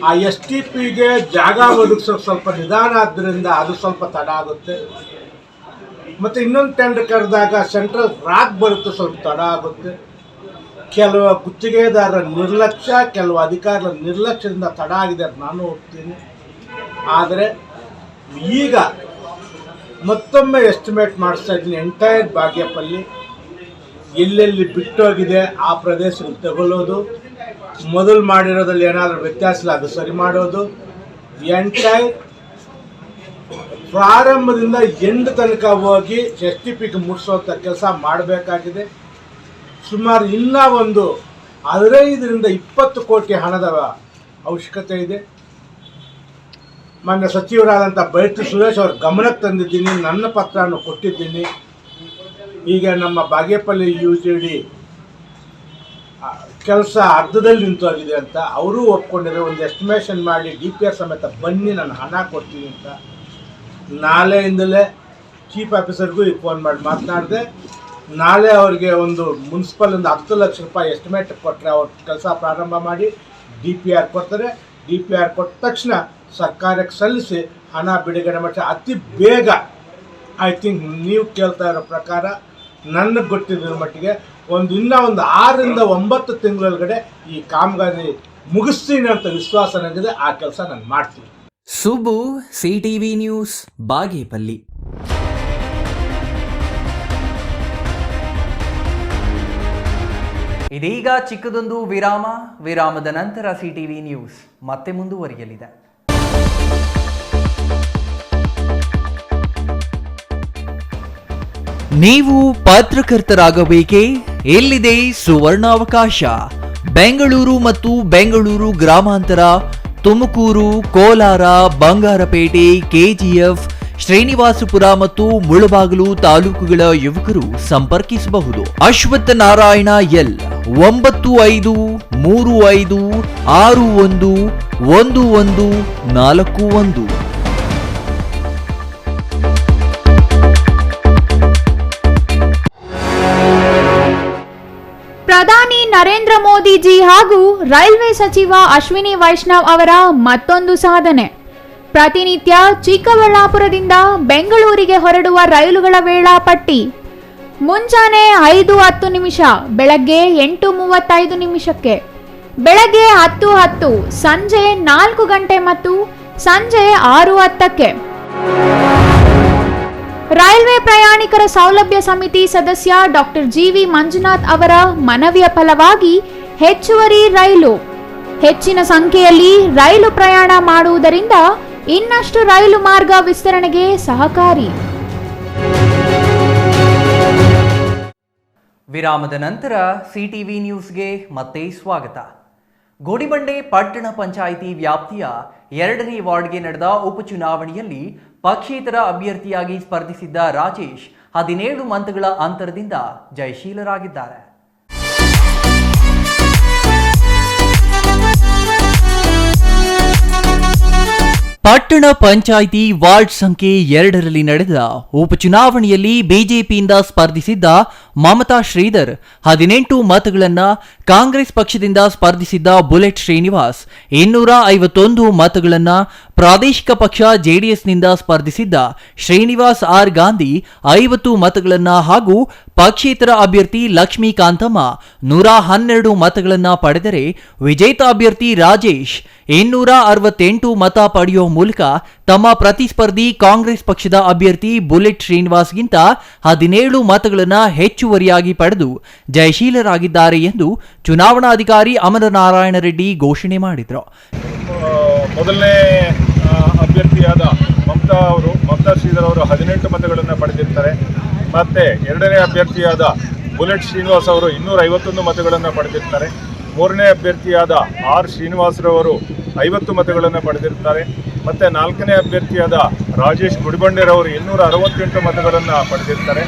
ಆ STPಗೆ ಜಾಗ ಒದಗಿಸೋಕೆ ಸ್ವಲ್ಪ ನಿಧಾನ ಆದ್ದರಿಂದ ಅದು ಸ್ವಲ್ಪ ತಡ ಆಗುತ್ತೆ. ಮತ್ತು ಇನ್ನೊಂದು ಟೆಂಡರ್ ಕರೆದಾಗ ಸೆಂಟ್ರಲ್ ರಾಕ್ ಬರುತ್ತೆ, ಸ್ವಲ್ಪ ತಡ ಆಗುತ್ತೆ. ಕೆಲವು ಗುತ್ತಿಗೆದಾರರ ನಿರ್ಲಕ್ಷ್ಯ, ಕೆಲವು ಅಧಿಕಾರಿಗಳ ನಿರ್ಲಕ್ಷ್ಯದಿಂದ ತಡ ಆಗಿದೆ ಅಂತ ನಾನು ಒಪ್ತೀನಿ. ಆದರೆ ಈಗ ಮತ್ತೊಮ್ಮೆ ಎಸ್ಟಿಮೇಟ್ ಮಾಡಿಸ್ತಾ ಇದ್ದೀನಿ. ಎಂಟೈರ್ ಬಾಗೇಪಲ್ಲಿ ಎಲ್ಲೆಲ್ಲಿ ಬಿಟ್ಟೋಗಿದೆ ಆ ಪ್ರದೇಶಗಳು ತಗೊಳ್ಳೋದು, ಮೊದಲು ಮಾಡಿರೋದ್ರಲ್ಲಿ ಏನಾದರೂ ವ್ಯತ್ಯಾಸ ಇಲ್ಲ ಅದು ಸರಿ ಮಾಡೋದು, ಎಂಟೈರ್ ಪ್ರಾರಂಭದಿಂದ ಎಂಡ್ ತನಕ ಹೋಗಿ STPಗೆ ಮುಟ್ಟಿಸೋಂಥ ಕೆಲಸ ಮಾಡಬೇಕಾಗಿದೆ. ಸುಮಾರು ಇನ್ನೂ ಒಂದು 15ರಿಂದ 20 ಕೋಟಿ ಹಣದ ಅವಶ್ಯಕತೆ ಇದೆ. ಮಾನ್ಯ ಸಚಿವರಾದಂಥ ಬೈರತಿ ಸುರೇಶ್ ಅವ್ರ ಗಮನಕ್ಕೆ ತಂದಿದ್ದೀನಿ, ನನ್ನ ಪತ್ರವನ್ನು ಕೊಟ್ಟಿದ್ದೀನಿ. ಈಗ ನಮ್ಮ ಬಾಗೇಪಲ್ಲಿ UGD ಕೆಲಸ ಅರ್ಧದಲ್ಲಿ ನಿಂತೋಗಿದೆ ಅಂತ ಅವರು ಒಪ್ಕೊಂಡಿದ್ದಾರೆ. ಒಂದು ಎಸ್ಟಿಮೇಷನ್ ಮಾಡಿ DPR ಸಮೇತ ಬನ್ನಿ, ನಾನು ಹಣ ಕೊಡ್ತೀನಿ ಅಂತ. ನಾಳೆಯಿಂದಲೇ ಚೀಫ್ ಆಫೀಸರ್ಗೂ ಈಗ ಫೋನ್ ಮಾಡಿ ಮಾತನಾಡಿದೆ. ನಾಳೆ ಅವ್ರಿಗೆ ಒಂದು ಮುನ್ಸಿಪಲಿಂದ 10 ಲಕ್ಷ ರೂಪಾಯಿ ಎಸ್ಟಿಮೇಟ್ ಕೊಟ್ಟರೆ ಅವ್ರ ಕೆಲಸ ಪ್ರಾರಂಭ ಮಾಡಿ DPR ಕೊಡ್ತಾರೆ. DPR ಕೊಟ್ಟ ತಕ್ಷಣ ಸರ್ಕಾರಕ್ಕೆ ಸಲ್ಲಿಸಿ ಹಣ ಬಿಡುಗಡೆ ಮಾಡಿ ಅತಿ ಬೇಗ, ಐ ಥಿಂಕ್ ನೀವು ಕೇಳ್ತಾ ಇರೋ ಪ್ರಕಾರ ನನಗೆ ಗೊತ್ತಿರೋ ಮಟ್ಟಿಗೆ ಇನ್ನೂ ಒಂದು 6ರಿಂದ 9 ತಿಂಗಳೊಳಗಡೆ ಈ ಕಾಮಗಾರಿ ಮುಗಿಸ್ತೀನಿ ಅಂತ ವಿಶ್ವಾಸ ನನಗಿದೆ. ಆ ಕೆಲಸ ನಾನು ಮಾಡ್ತೀನಿ. Subbu, CTV news, Bagepalli. ಇದೀಗ ಚಿಕ್ಕದೊಂದು ವಿರಾಮದ ನಂತರ CTV ನ್ಯೂಸ್ ಮತ್ತೆ ಮುಂದುವರಿಯಲಿದೆ. ನೀವು ಪತ್ರಕರ್ತರಾಗಬೇಕೇ? ಎಲ್ಲಿದೆ ಸುವರ್ಣಾವಕಾಶ. ಬೆಂಗಳೂರು ಮತ್ತು ಬೆಂಗಳೂರು ಗ್ರಾಮಾಂತರ, ತುಮಕೂರು, ಕೋಲಾರ, ಬಂಗಾರಪೇಟೆ, KGF, ಶ್ರೀನಿವಾಸಪುರ ಮತ್ತು ಮುಳಬಾಗಿಲು ತಾಲೂಕುಗಳ ಯುವಕರು ಸಂಪರ್ಕಿಸಬಹುದು. ಅಶ್ವತ್ಥ ನಾರಾಯಣ L 9535611141. ಪ್ರಧಾನಿ ನರೇಂದ್ರ ಮೋದಿಜಿ ಹಾಗೂ ರೈಲ್ವೆ ಸಚಿವ ಅಶ್ವಿನಿ ವೈಷ್ಣವ್ ಅವರ ಮತ್ತೊಂದು ಸಾಧನೆ. ಪ್ರತಿನಿತ್ಯ ಚಿಕ್ಕಬಳ್ಳಾಪುರದಿಂದ ಬೆಂಗಳೂರಿಗೆ ಹೊರಡುವ ರೈಲುಗಳ ವೇಳಾಪಟ್ಟಿ. ಮುಂಜಾನೆ 5:10, ಬೆಳಗ್ಗೆ 8:35, ಬೆಳಗ್ಗೆ 10:10, ಸಂಜೆ 4 ಗಂಟೆ ಮತ್ತು ಸಂಜೆ 6:10. ರೈಲ್ವೆ ಪ್ರಯಾಣಿಕರ ಸೌಲಭ್ಯ ಸಮಿತಿ ಸದಸ್ಯ ಡಾಕ್ಟರ್ GV ಮಂಜುನಾಥ್ ಅವರ ಮನವಿಯ ಫಲವಾಗಿ ಹೆಚ್ಚುವರಿ ರೈಲು. ಹೆಚ್ಚಿನ ಸಂಖ್ಯೆಯಲ್ಲಿ ರೈಲು ಪ್ರಯಾಣ ಮಾಡುವುದರಿಂದ ಇನ್ನಷ್ಟು ರೈಲು ಮಾರ್ಗ ವಿಸ್ತರಣೆಗೆ ಸಹಕಾರಿ. ವಿರಾಮದ ನಂತರ CTV ನ್ಯೂಸ್ಗೆ ಮತ್ತೆ ಸ್ವಾಗತ. ಗೋಡಿಬಂಡೆ ಪಟ್ಟಣ ಪಂಚಾಯಿತಿ ವ್ಯಾಪ್ತಿಯ 2ನೇ ವಾರ್ಡ್ಗೆ ನಡೆದ ಉಪಚುನಾವಣೆಯಲ್ಲಿ ಪಕ್ಷೇತರ ಅಭ್ಯರ್ಥಿಯಾಗಿ ಸ್ಪರ್ಧಿಸಿದ್ದ ರಾಜೇಶ್ 17 ಮತಗಳ ಅಂತರದಿಂದ ಜಯಶೀಲರಾಗಿದ್ದಾರೆ. ಪಟ್ಟಣ ಪಂಚಾಯಿತಿ ವಾರ್ಡ್ ಸಂಖ್ಯೆ 2ರಲ್ಲಿ ನಡೆದ ಉಪಚುನಾವಣೆಯಲ್ಲಿ ಬಿಜೆಪಿಯಿಂದ ಸ್ಪರ್ಧಿಸಿದ್ದ ಮಮತಾ ಶ್ರೀಧರ್ 18 ಮತಗಳನ್ನ, ಕಾಂಗ್ರೆಸ್ ಪಕ್ಷದಿಂದ ಸ್ಪರ್ಧಿಸಿದ್ದ ಬುಲೆಟ್ ಶ್ರೀನಿವಾಸ್ 251 ಮತಗಳನ್ನ, ಪ್ರಾದೇಶಿಕ ಪಕ್ಷ JDSನಿಂದ ಸ್ಪರ್ಧಿಸಿದ್ದ ಶ್ರೀನಿವಾಸ್ R ಗಾಂಧಿ 50 ಮತಗಳನ್ನ ಹಾಗೂ ಪಕ್ಷೇತರ ಅಭ್ಯರ್ಥಿ ಲಕ್ಷ್ಮೀಕಾಂತಮ್ಮ 112 ಮತಗಳನ್ನ ಪಡೆದರೆ ವಿಜೇತ ಅಭ್ಯರ್ಥಿ ರಾಜೇಶ್ 268 ಮತ ಪಡೆಯುವ ಮೂಲಕ ತಮ್ಮ ಪ್ರತಿಸ್ಪರ್ಧಿ ಕಾಂಗ್ರೆಸ್ ಪಕ್ಷದ ಅಭ್ಯರ್ಥಿ ಬುಲೆಟ್ ಶ್ರೀನಿವಾಸ್ಗಿಂತ 17 ಮತಗಳನ್ನು ಹೆಚ್ಚುವರಿಯಾಗಿ ಪಡೆದು ಜಯಶೀಲರಾಗಿದ್ದಾರೆ ಎಂದು ಚುನಾವಣಾಧಿಕಾರಿ ಅಮರನಾರಾಯಣ ರೆಡ್ಡಿ ಘೋಷಣೆ ಮಾಡಿದರು. ಮೊದಲನೇ ಅಭ್ಯರ್ಥಿಯಾದ ಮಮತಾ ಶ್ರೀಧರ್ ಅವರು 18 ಮತಗಳನ್ನು ಪಡೆದಿರ್ತಾರೆ. ಮತ್ತೆ ಎರಡನೇ ಅಭ್ಯರ್ಥಿಯಾದ ಬುಲೆಟ್ ಶ್ರೀನಿವಾಸ್ ಅವರು 251 ಮತಗಳನ್ನು ಪಡೆದಿರ್ತಾರೆ. ಮೂರನೇ ಅಭ್ಯರ್ಥಿಯಾದ R ಶ್ರೀನಿವಾಸರವರು 50 ಮತಗಳನ್ನು ಪಡೆದಿರ್ತಾರೆ. ಮತ್ತು ನಾಲ್ಕನೇ ಅಭ್ಯರ್ಥಿಯಾದ ರಾಜೇಶ್ ಗುಡಿಬಂಡೆರವರು 268 ಮತಗಳನ್ನು ಪಡೆದಿರ್ತಾರೆ.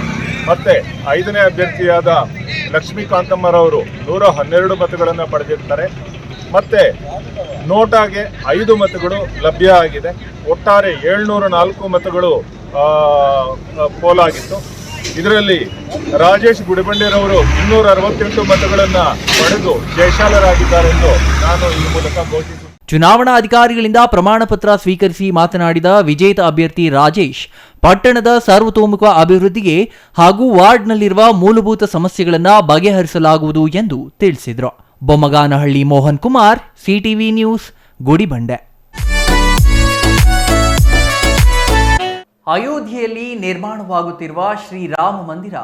ಮತ್ತು ಐದನೇ ಅಭ್ಯರ್ಥಿಯಾದ ಲಕ್ಷ್ಮೀಕಾಂತಮ್ಮರವರು 112 ಮತಗಳನ್ನು ಪಡೆದಿರ್ತಾರೆ. ಮತ್ತು ನೋಟಾಗೆ 5 ಮತಗಳು ಲಭ್ಯ ಆಗಿದೆ. ಒಟ್ಟಾರೆ 704 ಮತಗಳು ಪೋಲಾಗಿತ್ತು. ಇದರಲ್ಲಿ ರಾಜೇಶ್ ಗುಡಿಬಂಡೆರವರು 268 ಮತಗಳನ್ನು ಪಡೆದು ಜಯಶಾಲರಾಗಿದ್ದಾರೆ ಎಂದು ನಾನು ಈ ಮೂಲಕ ಘೋಷಿಸುತ್ತೇನೆ. ಚುನಾವಣಾ ಅಧಿಕಾರಿಗಳಿಂದ ಪ್ರಮಾಣ ಪತ್ರ ಸ್ವೀಕರಿಸಿ ಮಾತನಾಡಿದ ವಿಜೇತ ಅಭ್ಯರ್ಥಿ ರಾಜೇಶ್, ಪಟ್ಟಣದ ಸರ್ವತೋಮುಖ ಅಭಿವೃದ್ಧಿಗೆ ಹಾಗೂ ವಾರ್ಡ್ನಲ್ಲಿರುವ ಮೂಲಭೂತ ಸಮಸ್ಯೆಗಳನ್ನು ಬಗೆಹರಿಸಲಾಗುವುದು ಎಂದು ತಿಳಿಸಿದರು. ಬೊಮ್ಮಗಾನಹಳ್ಳಿ ಮೋಹನ್ ಕುಮಾರ್, ಸಿಟಿವಿ ನ್ಯೂಸ್, ಗುಡಿಬಂಡೆ. ಅಯೋಧ್ಯೆಯಲ್ಲಿ ನಿರ್ಮಾಣವಾಗುತ್ತಿರುವ ಶ್ರೀರಾಮ ಮಂದಿರ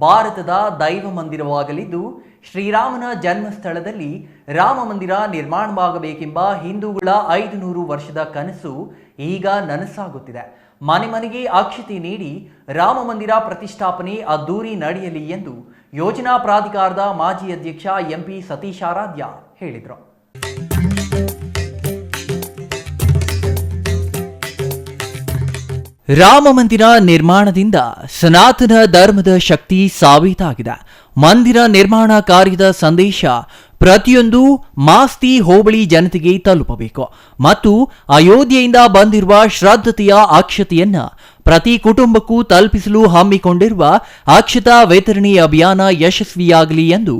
ಭಾರತದ ದೈವ ಮಂದಿರವಾಗಲಿದ್ದು, ಶ್ರೀರಾಮನ ಜನ್ಮಸ್ಥಳದಲ್ಲಿ ರಾಮ ಮಂದಿರ ನಿರ್ಮಾಣವಾಗಬೇಕೆಂಬ ಹಿಂದೂಗಳ 500 ವರ್ಷದ ಕನಸು ಈಗ ನನಸಾಗುತ್ತಿದೆ. ಮನೆ ಮನೆಗೆ ಅಕ್ಷತೆ ನೀಡಿ ರಾಮ ಮಂದಿರ ಪ್ರತಿಷ್ಠಾಪನೆ ಅದ್ದೂರಿ ನಡೆಯಲಿ ಎಂದು ಯೋಜನಾ ಪ್ರಾಧಿಕಾರದ ಮಾಜಿ ಅಧ್ಯಕ್ಷ ಎಂಪಿ ಸತೀಶಾರಾಧ್ಯ ಹೇಳಿದರು. ರಾಮ ಮಂದಿರ ನಿರ್ಮಾಣದಿಂದ ಸನಾತನ ಧರ್ಮದ ಶಕ್ತಿ ಸಾಬೀತಾಗಿದೆ. ಮಂದಿರ ನಿರ್ಮಾಣ ಕಾರ್ಯದ ಸಂದೇಶ ಪ್ರತಿಯೊಂದು ಮಾಸ್ತಿ ಹೋಬಳಿ ಜನತೆಗೆ ತಲುಪಬೇಕು ಮತ್ತು ಅಯೋಧ್ಯೆಯಿಂದ ಬಂದಿರುವ ಶ್ರದ್ಧತೆಯ ಅಕ್ಷತೆಯನ್ನ ಪ್ರತಿ ಕುಟುಂಬಕ್ಕೂ ತಲುಪಿಸಲು ಹಮ್ಮಿಕೊಂಡಿರುವ ಅಕ್ಷತಾ ವಿತರಣೆ ಅಭಿಯಾನ ಯಶಸ್ವಿಯಾಗಲಿ ಎಂದು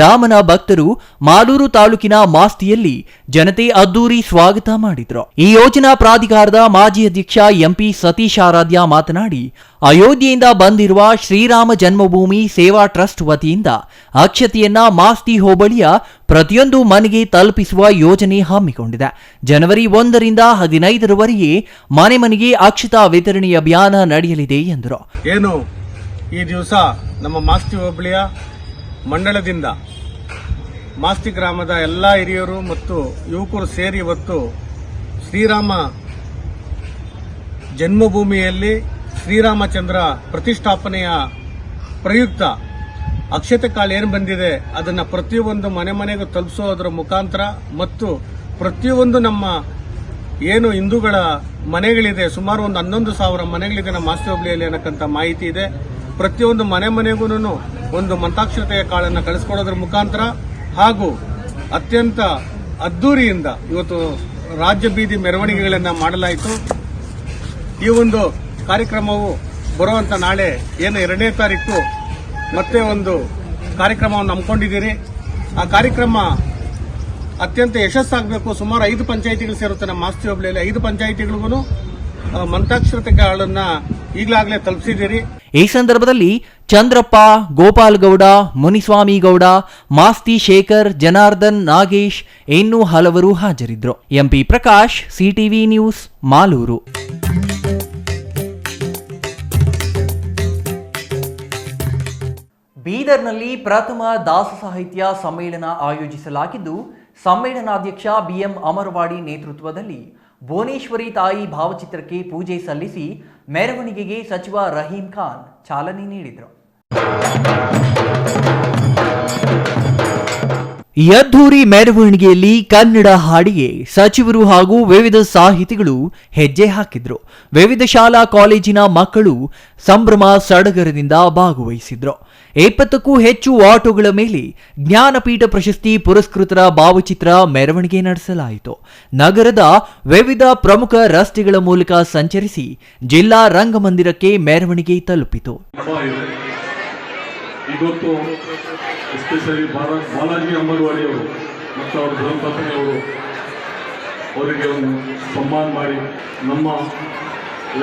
ರಾಮನ ಭಕ್ತರು ಮಾಲೂರು ತಾಲೂಕಿನ ಮಾಸ್ತಿಯಲ್ಲಿ ಜನತೆ ಅದ್ದೂರಿ ಸ್ವಾಗತ ಮಾಡಿದರು. ಈ ಯೋಜನಾ ಪ್ರಾಧಿಕಾರದ ಮಾಜಿ ಅಧ್ಯಕ್ಷ ಎಂಪಿ ಸತೀಶಾರಾಧ್ಯ ಮಾತನಾಡಿ, ಅಯೋಧ್ಯೆಯಿಂದ ಬಂದಿರುವ ಶ್ರೀರಾಮ ಜನ್ಮಭೂಮಿ ಸೇವಾ ಟ್ರಸ್ಟ್ ವತಿಯಿಂದ ಅಕ್ಷತೆಯನ್ನ ಮಾಸ್ತಿ ಹೋಬಳಿಯ ಪ್ರತಿಯೊಂದು ಮನೆಗೆ ತಲುಪಿಸುವ ಯೋಜನೆ ಹಮ್ಮಿಕೊಂಡಿದೆ. ಜನವರಿ 1ರಿಂದ 15ರವರೆಗೆ ಮನೆ ಮನೆಗೆ ಅಕ್ಷತಾ ವಿತರಣೆ ಅಭಿಯಾನ ನಡೆಯಲಿದೆ ಎಂದರು. ಏನು ಈ ದಿವಸ ನಮ್ಮ ಮಾಸ್ತಿ ಹೋಬಳಿಯ ಮಂಡಳದಿಂದ ಮಾಸ್ತಿ ಗ್ರಾಮದ ಎಲ್ಲಾ ಹಿರಿಯರು ಮತ್ತು ಯುವಕರು ಸೇರಿ ಇವತ್ತು ಶ್ರೀರಾಮ ಜನ್ಮಭೂಮಿಯಲ್ಲಿ ಶ್ರೀರಾಮಚಂದ್ರ ಪ್ರತಿಷ್ಠಾಪನೆಯ ಪ್ರಯುಕ್ತ ಅಕ್ಷತೆ ಕಾಳು ಏನು ಬಂದಿದೆ ಅದನ್ನು ಪ್ರತಿಯೊಂದು ಮನೆ ಮನೆಗೂ ತಲುಪಿಸೋದ್ರ ಮುಖಾಂತರ ಮತ್ತು ಪ್ರತಿಯೊಂದು ನಮ್ಮ ಏನು ಹಿಂದೂಗಳ ಮನೆಗಳಿದೆ, ಸುಮಾರು ಒಂದು 11,000 ಮನೆಗಳಿದೆ ನಮ್ಮ ಮಾಸ್ತಿ ಹೋಬಳಿಯಲ್ಲಿ ಅನ್ನಕ್ಕಂಥ ಮಾಹಿತಿ ಇದೆ. ಪ್ರತಿಯೊಂದು ಮನೆ ಮನೆಗೂ ಒಂದು ಮಂತ್ರಾಕ್ಷತೆಯ ಕಾಳನ್ನು ಕಳಿಸ್ಕೊಡೋದ್ರ ಮುಖಾಂತರ ಹಾಗೂ ಅತ್ಯಂತ ಅದ್ದೂರಿಯಿಂದ ಇವತ್ತು ರಾಜ್ಯ ಬೀದಿ ಮೆರವಣಿಗೆಗಳನ್ನು ಮಾಡಲಾಯಿತು. ಈ ಒಂದು ಕಾರ್ಯಕ್ರಮವು ಬರುವಂತ ನಾಳೆ ಏನು 2ನೇ ತಾರೀಕು ಮತ್ತೆ ಒಂದು ಕಾರ್ಯಕ್ರಮವನ್ನು ಹಮ್ಮಿಕೊಂಡಿದ್ದೀರಿ. ಆ ಕಾರ್ಯಕ್ರಮ ಅತ್ಯಂತ ಯಶಸ್ಸಾಗಬೇಕು. ಸುಮಾರು 5 ಪಂಚಾಯಿತಿಗಳು ಸೇರುತ್ತೆ ನಮ್ಮ ಮಾಸ್ತಿ ಹೋಬಳಿಯಲ್ಲಿ. 5 ಪಂಚಾಯಿತಿಗಳಿಗೂ ಮಂತ್ರಾಕ್ಷತೆ ಕಾಳನ್ನ ಈಗಲಾಗಲೇ ತಲುಪಿಸಿದ್ದೀರಿ. ಈ ಸಂದರ್ಭದಲ್ಲಿ ಚಂದ್ರಪ್ಪ, ಗೋಪಾಲಗೌಡ, ಮುನಿಸ್ವಾಮಿ ಗೌಡ, ಮಾಸ್ತಿ ಶೇಖರ್, ಜನಾರ್ದನ್, ನಾಗೇಶ್ ಇನ್ನೂ ಹಲವರು ಹಾಜರಿದ್ದರು. MP Prakash, CTV news, Malur. ಬೀದರ್ನಲ್ಲಿ ಪ್ರಥಮ ದಾಸ ಸಾಹಿತ್ಯ ಸಮ್ಮೇಳನ ಆಯೋಜಿಸಲಾಗಿದ್ದು, ಸಮ್ಮೇಳನಾಧ್ಯಕ್ಷ ಬಿಎಂ ಅಮರವಾಡಿ ನೇತೃತ್ವದಲ್ಲಿ ಭುವನೇಶ್ವರಿ ತಾಯಿ ಭಾವಚಿತ್ರಕ್ಕೆ ಪೂಜೆ ಸಲ್ಲಿಸಿ ಮೆರವಣಿಗೆಗೆ ಸಚಿವ ರಹೀಂ ಖಾನ್ ಚಾಲನೆ ನೀಡಿದರು. ಅದ್ದೂರಿ ಮೆರವಣಿಗೆಯಲ್ಲಿ ಕನ್ನಡ ಹಾಡಿಗೆ ಸಚಿವರು ಹಾಗೂ ವಿವಿಧ ಸಾಹಿತಿಗಳು ಹೆಜ್ಜೆ ಹಾಕಿದ್ರು. ವಿವಿಧ ಶಾಲಾ ಕಾಲೇಜಿನ ಮಕ್ಕಳು ಸಂಭ್ರಮ ಸಡಗರದಿಂದ ಭಾಗವಹಿಸಿದ್ರು. 20ಕ್ಕೂ ಹೆಚ್ಚು ಆಟೋಗಳ ಮೇಲೆ ಜ್ಞಾನಪೀಠ ಪ್ರಶಸ್ತಿ ಪುರಸ್ಕೃತರ ಭಾವಚಿತ್ರ ಮೆರವಣಿಗೆ ನಡೆಸಲಾಯಿತು. ನಗರದ ವಿವಿಧ ಪ್ರಮುಖ ರಸ್ತೆಗಳ ಮೂಲಕ ಸಂಚರಿಸಿ ಜಿಲ್ಲಾ ರಂಗಮಂದಿರಕ್ಕೆ ಮೆರವಣಿಗೆ ತಲುಪಿತು. ಇವತ್ತು ಎಸ್ಪೆಷಲಿ ಬಾಲಾಜಿ ಅಮರವಾಡಿ ಅವರು ಮತ್ತು ಅವರ ಧರ್ಮಪತ್ನಿಯವರು ಅವರಿಗೆ ಒಂದು ಸನ್ಮಾನ ಮಾಡಿ ನಮ್ಮ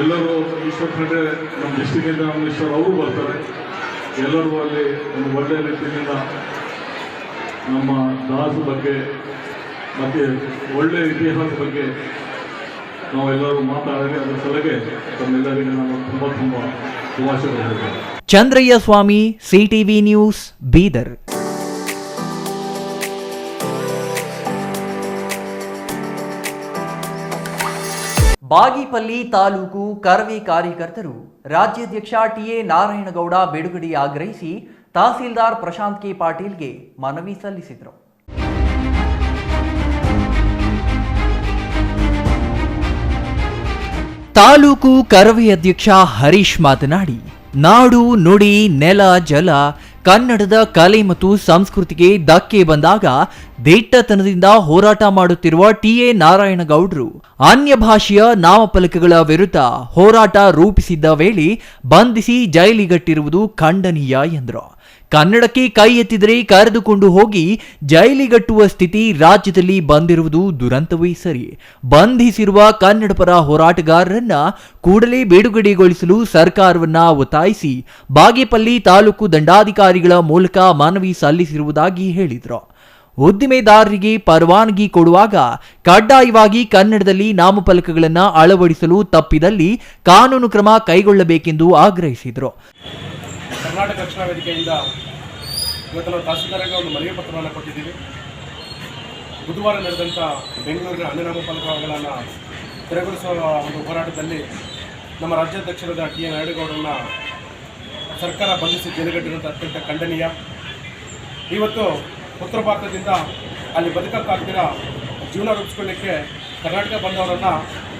ಎಲ್ಲರೂ ಈಶ್ವರ್ ಖಂಡ್ರೆ ನಮ್ಮ ಡಿಸ್ಟ್ರಿಕ್ಟಿಂದ ನಮ್ಮ ಈಶ್ವರ್ ಅವರು ಬರ್ತಾರೆ. ಎಲ್ಲರೂ ಅಲ್ಲಿ ಒಂದು ಒಳ್ಳೆಯ ರೀತಿಯಿಂದ ನಮ್ಮ ದಾಸ ಬಗ್ಗೆ ಮತ್ತು ಒಳ್ಳೆಯ ಇತಿಹಾಸ ಬಗ್ಗೆ ನಾವೆಲ್ಲರೂ ಮಾತಾಡಿದ್ರೆ ಅದರ ಸಲಹೆ ತಮ್ಮೆಲ್ಲರಿಗೆ ನಾನು ತುಂಬ ಶುಭಾಶಯಗಳು. ಚಂದ್ರಯ್ಯ ಸ್ವಾಮಿ, ಸಿಟಿವಿ ನ್ಯೂಸ್, ಬೀದರ್. ಬಾಗೇಪಲ್ಲಿ ತಾಲೂಕು ಕರವೇ ಕಾರ್ಯಕರ್ತರು ರಾಜ್ಯಾಧ್ಯಕ್ಷ ಟಿಎ ನಾರಾಯಣಗೌಡ ಬಿಡುಗಡೆ ಆಗ್ರಹಿಸಿ ತಹಸೀಲ್ದಾರ್ ಪ್ರಶಾಂತ್ ಕೆ ಪಾಟೀಲ್ಗೆ ಮನವಿ ಸಲ್ಲಿಸಿದರು. ತಾಲೂಕು ಕರವೇ ಅಧ್ಯಕ್ಷ ಹರೀಶ್ ಮಾತನಾಡಿ, ನಾಡು, ನುಡಿ, ನೆಲ, ಜಲ, ಕನ್ನಡದ ಕಲೆ ಮತ್ತು ಸಂಸ್ಕೃತಿಗೆ ಧಕ್ಕೆ ಬಂದಾಗ ದಿಟ್ಟತನದಿಂದ ಹೋರಾಟ ಮಾಡುತ್ತಿರುವ ಟಿಎ ನಾರಾಯಣಗೌಡರು ಅನ್ಯ ಭಾಷೆಯ ನಾಮಫಲಕಗಳ ವಿರುದ್ಧ ಹೋರಾಟ ರೂಪಿಸಿದ್ದ ವೇಳೆ ಬಂಧಿಸಿ ಜೈಲಿಗಟ್ಟಿರುವುದು ಖಂಡನೀಯ ಎಂದರು. ಕನ್ನಡಕ್ಕೆ ಕೈ ಎತ್ತಿದರೆ ಕರೆದುಕೊಂಡು ಹೋಗಿ ಜೈಲಿಗಟ್ಟುವ ಸ್ಥಿತಿ ರಾಜ್ಯದಲ್ಲಿ ಬಂದಿರುವುದು ದುರಂತವೇ ಸರಿ. ಬಂಧಿಸಿರುವ ಕನ್ನಡ ಪರ ಹೋರಾಟಗಾರರನ್ನ ಕೂಡಲೇ ಬಿಡುಗಡೆಗೊಳಿಸಲು ಸರ್ಕಾರವನ್ನ ಒತ್ತಾಯಿಸಿ ಬಾಗೇಪಲ್ಲಿ ತಾಲೂಕು ದಂಡಾಧಿಕಾರಿಗಳ ಮೂಲಕ ಮನವಿ ಸಲ್ಲಿಸಿರುವುದಾಗಿ ಹೇಳಿದರು. ಉದ್ದಿಮೆದಾರರಿಗೆ ಪರವಾನಗಿ ಕೊಡುವಾಗ ಕಡ್ಡಾಯವಾಗಿ ಕನ್ನಡದಲ್ಲಿ ನಾಮಫಲಕಗಳನ್ನು ಅಳವಡಿಸಲು ತಪ್ಪಿದಲ್ಲಿ ಕಾನೂನು ಕ್ರಮ ಕೈಗೊಳ್ಳಬೇಕೆಂದು ಆಗ್ರಹಿಸಿದರು. ಕರ್ನಾಟಕ ರಕ್ಷಣಾ ವೇದಿಕೆಯಿಂದ ಇವತ್ತು ನಾವು ತಹಸೀಲ್ದಾರ್ಗೆ ಒಂದು ಮನವಿ ಪತ್ರವನ್ನು ಕೊಟ್ಟಿದ್ದೀವಿ. ಬುಧವಾರ ನಡೆದಂಥ ಬೆಂಗಳೂರಿನ ನಾಮಫಲಕಗಳನ್ನು ತೆರವುಗೊಳಿಸುವ ಒಂದು ಹೋರಾಟದಲ್ಲಿ ನಮ್ಮ ರಾಜ್ಯಾಧ್ಯಕ್ಷರಾದ ಟಿ ಎನ್ ನಾಯ್ಡುಗೌಡರನ್ನ ಸರ್ಕಾರ ಬಂಧಿಸಿ ಜೈಲಿಗಟ್ಟಿರುವಂಥ ಅತ್ಯಂತ ಖಂಡನೀಯ. ಇವತ್ತು ಉತ್ತರ ಭಾರತದಿಂದ ಅಲ್ಲಿ ಬದುಕಕ್ಕಾಗ್ದಿರ ಜೀವನ ರೂಪಿಸ್ಕೊಳ್ಳಿಕ್ಕೆ ಕರ್ನಾಟಕ ಬಂದವರನ್ನು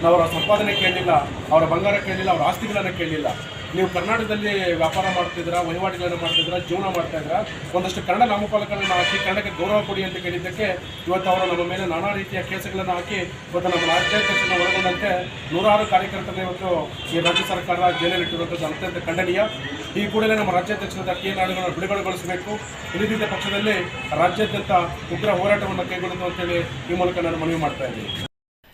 ನಾವು ಅವರ ಸಂಪಾದನೆ ಕೇಳಲಿಲ್ಲ, ಅವರ ಬಂಗಾರ ಕೇಳಲಿಲ್ಲ, ಅವರ ಆಸ್ತಿಗಳನ್ನು ಕೇಳಲಿಲ್ಲ. ನೀವು ಕರ್ನಾಟಕದಲ್ಲಿ ವ್ಯಾಪಾರ ಮಾಡ್ತಿದ್ದೀರಾ, ವಹಿವಾಟುಗಳನ್ನು ಮಾಡ್ತಿದ್ದೀರಾ, ಜೀವನ ಮಾಡ್ತಾಯಿದ್ದೀರಾ, ಒಂದಷ್ಟು ಕನ್ನಡ ನಾಮಫಲಕಗಳನ್ನು ಹಾಕಿ ಕನ್ನಡಕ್ಕೆ ಗೌರವ ಕೊಡಿ ಅಂತ ಕೇಳಿದ್ದಕ್ಕೆ ಇವತ್ತು ಅವರು ನಮ್ಮ ಮೇಲೆ ನಾನಾ ರೀತಿಯ ಕೇಸುಗಳನ್ನು ಹಾಕಿ ಇವತ್ತು ನಮ್ಮ ರಾಜ್ಯಾಧ್ಯಕ್ಷರನ್ನು ಒಳಗೊಂಡಂತೆ ನೂರಾರು ಕಾರ್ಯಕರ್ತರನ್ನ ಇವತ್ತು ಈ ರಾಜ್ಯ ಸರ್ಕಾರ ಜೈಲಲ್ಲಿಟ್ಟಿರುವಂಥದ್ದು ಅತ್ಯಂತ ಖಂಡನೀಯ. ಈ ಕೂಡಲೇ ನಮ್ಮ ರಾಜ್ಯಾಧ್ಯಕ್ಷರಾದ ಟಿ ಎನ್ ನಾಯ್ಡುಗಳನ್ನು ಬಿಡುಗಡೆಗೊಳಿಸಬೇಕು. ಇಲ್ಲದಿದ್ದ ಪಕ್ಷದಲ್ಲಿ ರಾಜ್ಯಾದ್ಯಂತ ಉಗ್ರ ಹೋರಾಟವನ್ನು ಕೈಗೊಳ್ಳುವುದು ಅಂತೇಳಿ ಈ ಮೂಲಕ ನಾನು ಮನವಿ ಮಾಡ್ತಾ ಇದ್ದೀನಿ.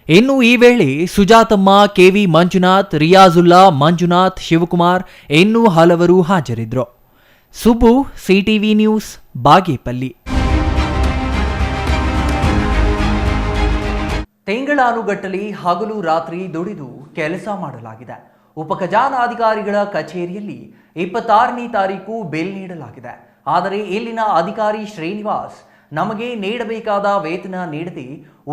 ಇನ್ನು ಈ ವೇಳೆ ಸುಜಾತಮ್ಮ, ಕೆವಿ ಮಂಜುನಾಥ್, ರಿಯಾಜುಲ್ಲಾ, ಮಂಜುನಾಥ್, ಶಿವಕುಮಾರ್ ಇನ್ನೂ ಹಲವರು ಹಾಜರಿದ್ದರು. Subbu, CTV news, Bagepalli. ತಿಂಗಳಾನುಗಟ್ಟಲೆ ಹಗಲು ರಾತ್ರಿ ದುಡಿದು ಕೆಲಸ ಮಾಡಲಾಗಿದೆ. ಉಪಖಜಾನಾಧಿಕಾರಿಗಳ ಕಚೇರಿಯಲ್ಲಿ 26ನೇ ತಾರೀಕು ಬಿಲ್ ನೀಡಲಾಗಿದೆ. ಆದರೆ ಇಲ್ಲಿನ ಅಧಿಕಾರಿ ಶ್ರೀನಿವಾಸ್ ನಮಗೆ ನೀಡಬೇಕಾದ ವೇತನ ನೀಡದೆ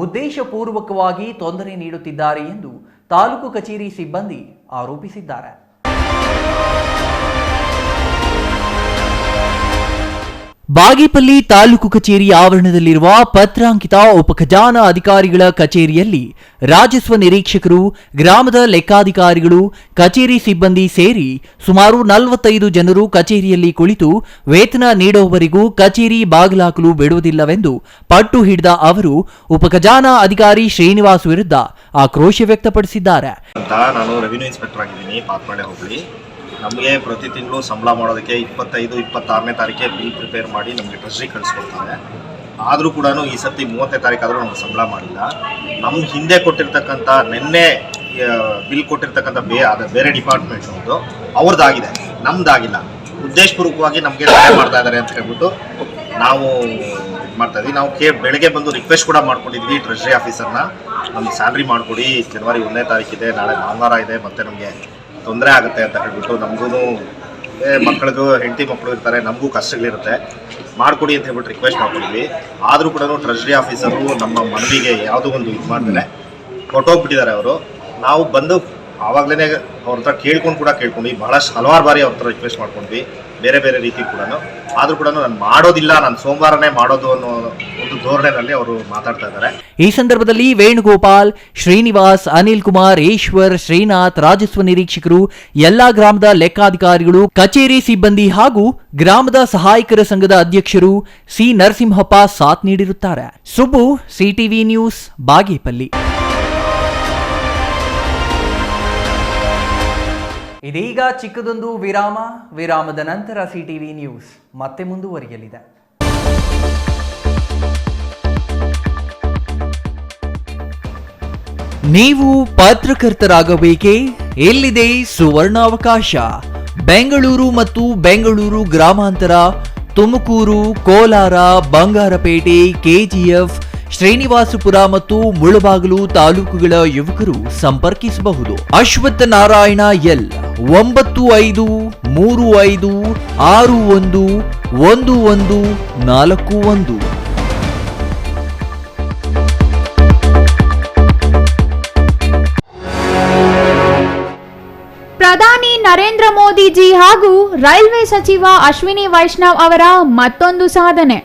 ಉದ್ದೇಶಪೂರ್ವಕವಾಗಿ ತೊಂದರೆ ನೀಡುತ್ತಿದ್ದಾರೆ ಎಂದು ತಾಲೂಕು ಕಚೇರಿ ಸಿಬ್ಬಂದಿ ಆರೋಪಿಸಿದ್ದಾರೆ. ಬಾಗೇಪಲ್ಲಿ ತಾಲೂಕು ಕಚೇರಿ ಆವರಣದಲ್ಲಿರುವ ಪತ್ರಾಂಕಿತ ಉಪಖಜಾನಾ ಅಧಿಕಾರಿಗಳ ಕಚೇರಿಯಲ್ಲಿ ರಾಜಸ್ವ ನಿರೀಕ್ಷಕರು, ಗ್ರಾಮದ ಲೆಕ್ಕಾಧಿಕಾರಿಗಳು, ಕಚೇರಿ ಸಿಬ್ಬಂದಿ ಸೇರಿ ಸುಮಾರು 45 ಜನರು ಕಚೇರಿಯಲ್ಲಿ ಕುಳಿತು ವೇತನ ನೀಡುವವರೆಗೂ ಕಚೇರಿ ಬಾಗಿಲಾಕಲು ಬಿಡುವುದಿಲ್ಲವೆಂದು ಪಟ್ಟು ಹಿಡಿದ ಅವರು ಉಪಖಜಾನಾ ಅಧಿಕಾರಿ ಶ್ರೀನಿವಾಸ್ ವಿರುದ್ಧ ಆಕ್ರೋಶ ವ್ಯಕ್ತಪಡಿಸಿದ್ದಾರೆ. ನಾನು ರೆವಿನ್ಯೂ ಇನ್ಸ್ಪೆಕ್ಟರ್ ಆಗಿದ್ದೀನಿ, ಪಾತ್ಮಳ್ಳಿ ಹೋಬಳಿ. ನಮಗೆ ಪ್ರತಿ ತಿಂಗಳು ಸಂಬಳ ಮಾಡೋದಕ್ಕೆ 25-26ನೇ ತಾರೀಕೆ ಬಿಲ್ ಪ್ರಿಪೇರ್ ಮಾಡಿ ನಮಗೆ ಟ್ರೆಜರಿ ಕಳಿಸ್ಕೊಡ್ತಾರೆ. ಆದರೂ ಕೂಡ ಈ ಸರ್ತಿ 30ನೇ ತಾರೀಕಾದರೂ ನಮಗೆ ಸಂಬಳ ಮಾಡಿಲ್ಲ. ನಮ್ಮ ಹಿಂದೆ ಕೊಟ್ಟಿರ್ತಕ್ಕಂಥ ನಿನ್ನೆ ಬಿಲ್ ಕೊಟ್ಟಿರ್ತಕ್ಕಂಥ ಬೇರೆ ಡಿಪಾರ್ಟ್ಮೆಂಟ್ನದು ಅವ್ರದ್ದಾಗಿದೆ, ನಮ್ಮದಾಗಿಲ್ಲ. ಉದ್ದೇಶಪೂರ್ವಕವಾಗಿ ನಮಗೆ ಸಹಾಯ ಮಾಡ್ತಾ ಇದ್ದಾರೆ ಅಂತ ಹೇಳ್ಬಿಟ್ಟು ನಾವು ಮಾಡ್ತಾಯಿದ್ವಿ. ನಾವು ಬೆಳಗ್ಗೆ ಬಂದು ರಿಕ್ವೆಸ್ಟ್ ಕೂಡ ಮಾಡ್ಕೊಂಡಿದ್ವಿ ಟ್ರೆಜರಿ ಆಫೀಸರ್ನ, ನಮ್ಗೆ ಸ್ಯಾಲ್ರಿ ಮಾಡಿಕೊಡಿ, ಜನವರಿ 1ನೇ ತಾರೀಕಿದೆ, ನಾಳೆ ಭಾನುವಾರ ಇದೆ, ಮತ್ತು ನಮಗೆ ತೊಂದರೆ ಆಗುತ್ತೆ ಅಂತ ಹೇಳ್ಬಿಟ್ಟು, ನಮಗೂ ಮಕ್ಕಳಿಗೂ ಹೆಂಡತಿ ಮಕ್ಕಳು ಇರ್ತಾರೆ, ನಮಗೂ ಕಷ್ಟಗಳಿರುತ್ತೆ, ಮಾಡಿಕೊಡಿ ಅಂತ ಹೇಳ್ಬಿಟ್ಟು ರಿಕ್ವೆಸ್ಟ್ ಮಾಡ್ಕೊಂಡಿದ್ವಿ. ಆದರೂ ಕೂಡ ಟ್ರೆಜರಿ ಆಫೀಸರು ನಮ್ಮ ಮನವಿಗೆ ಯಾವುದೋ ಒಂದು ಇದು ಮಾಡ್ತಾರೆ, ಹೊರಟೋಗ್ಬಿಟ್ಟಿದ್ದಾರೆ ಅವರು. ನಾವು ಬಂದು ಆವಾಗಲೇ ಅವ್ರ ಹತ್ರ ಕೇಳ್ಕೊಂಡ್ವಿ, ಬಹಳಷ್ಟು ಹಲವಾರು ಬಾರಿ ಅವ್ರ ಹತ್ರ ರಿಕ್ವೆಸ್ಟ್ ಮಾಡ್ಕೊಂಡ್ವಿ, ಬೇರೆ ಬೇರೆ ರೀತಿ ಕೂಡ. ಆದರೂ ಕೂಡ ನಾನು ಮಾಡೋದಿಲ್ಲ, ನಾನು ಸೋಮವಾರನೇ ಮಾಡೋದು ಅನ್ನೋ ಒಂದು ಧೋರಣೆಯಲ್ಲಿ ಅವರು ಮಾತಾಡ್ತಾ ಇದ್ದಾರೆ. ಈ ಸಂದರ್ಭದಲ್ಲಿ ವೇಣುಗೋಪಾಲ್, ಶ್ರೀನಿವಾಸ್, ಅನಿಲ್ ಕುಮಾರ್, ಈಶ್ವರ್, ಶ್ರೀನಾಥ್, ರಾಜಸ್ವ ನಿರೀಕ್ಷಕರು, ಎಲ್ಲಾ ಗ್ರಾಮದ ಲೆಕ್ಕಾಧಿಕಾರಿಗಳು, ಕಚೇರಿ ಸಿಬ್ಬಂದಿ ಹಾಗೂ ಗ್ರಾಮದ ಸಹಾಯಕರ ಸಂಘದ ಅಧ್ಯಕ್ಷರು ಸಿ ನರಸಿಂಹಪ್ಪ ಸಾಥ್ ನೀಡಿರುತ್ತಾರೆ. Subbu, CTV news, Bagepalli. ಇದೀಗ ಚಿಕ್ಕದೊಂದು ವಿರಾಮದ ನಂತರ ಸಿಟಿವಿ ನ್ಯೂಸ್ ಮತ್ತೆ ಮುಂದುವರಿಯಲಿದೆ. ನೀವು ಪತ್ರಕರ್ತರಾಗಬೇಕೇ? ಎಲ್ಲಿದೆ ಸುವರ್ಣಾವಕಾಶ. ಬೆಂಗಳೂರು ಮತ್ತು ಬೆಂಗಳೂರು ಗ್ರಾಮಾಂತರ, ತುಮಕೂರು, ಕೋಲಾರ, ಬಂಗಾರಪೇಟೆ, ಕೆಜಿಎಫ್, ಶ್ರೀನಿವಾಸಪುರ ಮತ್ತು ಮುಳಬಾಗಿಲು ತಾಲೂಕುಗಳ ಯುವಕರು ಸಂಪರ್ಕಿಸಬಹುದು. ಅಶ್ವತ್ಥ ನಾರಾಯಣ ಎಲ್ 9535611141. ಪ್ರಧಾನಿ ನರೇಂದ್ರ ಮೋದಿಜಿ ಹಾಗೂ ರೈಲ್ವೆ ಸಚಿವ ಅಶ್ವಿನಿ ವೈಷ್ಣವ್ ಅವರ ಮತ್ತೊಂದು ಸಾಧನೆ.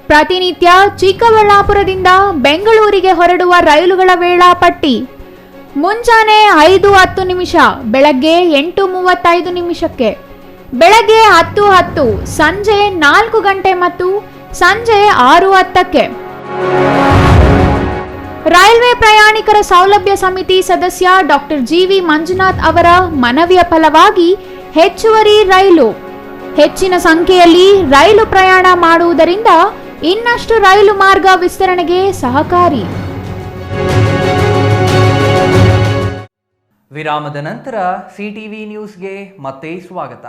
ಪ್ರತಿನಿತ್ಯ ಚಿಕ್ಕಬಳ್ಳಾಪುರದಿಂದ ಬೆಂಗಳೂರಿಗೆ ಹೊರಡುವ ರೈಲುಗಳ ವೇಳಾಪಟ್ಟಿ. ಮುಂಜಾನೆ 5:10, ಬೆಳಗ್ಗೆ 8:35, ಬೆಳಗ್ಗೆ 10:10, ಸಂಜೆ 4 ಗಂಟೆ ಮತ್ತು ಸಂಜೆ 6:10. ರೈಲ್ವೆ ಪ್ರಯಾಣಿಕರ ಸೌಲಭ್ಯ ಸಮಿತಿ ಸದಸ್ಯ ಡಾಕ್ಟರ್ ಜಿವಿ ಮಂಜುನಾಥ್ ಅವರ ಮನವಿಯ ಫಲವಾಗಿ ಹೆಚ್ಚುವರಿ ರೈಲು ಹೆಚ್ಚಿನ ಸಂಖ್ಯೆಯಲ್ಲಿ ರೈಲು ಪ್ರಯಾಣ ಮಾಡುವುದರಿಂದ ಇನ್ನಷ್ಟು ರೈಲು ಮಾರ್ಗ ವಿಸ್ತರಣೆಗೆ ಸಹಕಾರಿ. ವಿರಾಮದ ನಂತರ ಸಿಟಿವಿ ನ್ಯೂಸ್ಗೆ ಮತ್ತೆ ಸ್ವಾಗತ.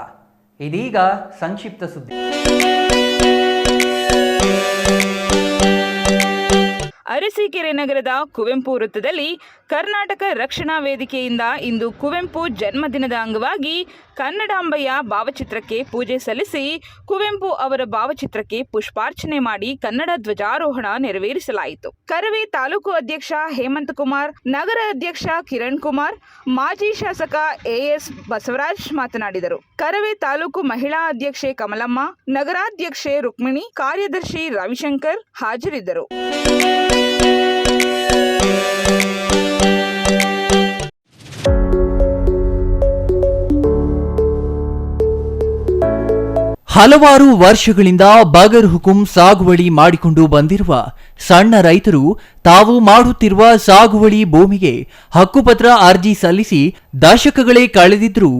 ಇದೀಗ ಸಂಕ್ಷಿಪ್ತ ಸುದ್ದಿ. ಅರಸೀಕೆರೆ ನಗರದ ಕುವೆಂಪು ವೃತ್ತದಲ್ಲಿ ಕರ್ನಾಟಕ ರಕ್ಷಣಾ ವೇದಿಕೆಯಿಂದ ಇಂದು ಕುವೆಂಪು ಜನ್ಮದಿನದ ಅಂಗವಾಗಿ ಕನ್ನಡಾಂಬೆಯ ಭಾವಚಿತ್ರಕ್ಕೆ ಪೂಜೆ ಸಲ್ಲಿಸಿ ಕುವೆಂಪು ಅವರ ಭಾವಚಿತ್ರಕ್ಕೆ ಪುಷ್ಪಾರ್ಚನೆ ಮಾಡಿ ಕನ್ನಡ ಧ್ವಜಾರೋಹಣ ನೆರವೇರಿಸಲಾಯಿತು. ಕರವೇ ತಾಲೂಕು ಅಧ್ಯಕ್ಷ ಹೇಮಂತ್ ಕುಮಾರ್, ನಗರ ಅಧ್ಯಕ್ಷ ಕಿರಣ್ ಕುಮಾರ್, ಮಾಜಿ ಶಾಸಕ ಎಎಸ್ ಬಸವರಾಜ್ ಮಾತನಾಡಿದರು. ಕರವೇ ತಾಲೂಕು ಮಹಿಳಾ ಅಧ್ಯಕ್ಷೆ ಕಮಲಮ್ಮ, ನಗರಾಧ್ಯಕ್ಷೆ ರುಕ್ಮಿಣಿ, ಕಾರ್ಯದರ್ಶಿ ರವಿಶಂಕರ್ ಹಾಜರಿದ್ದರು. ಹಲವಾರು ವರ್ಷಗಳಿಂದ ಬಗರ್ ಹುಕುಂ ಸಾಗುವಳಿ ಮಾಡಿಕೊಂಡು ಬಂದಿರುವ ಸಣ್ಣ ರೈತರು ತಾವು ಮಾಡುತ್ತಿರುವ ಸಾಗುವಳಿ ಭೂಮಿಗೆ ಹಕ್ಕುಪತ್ರ ಅರ್ಜಿ ಸಲ್ಲಿಸಿ ದಶಕಗಳೇ ಕಳೆದಿದ್ರೂ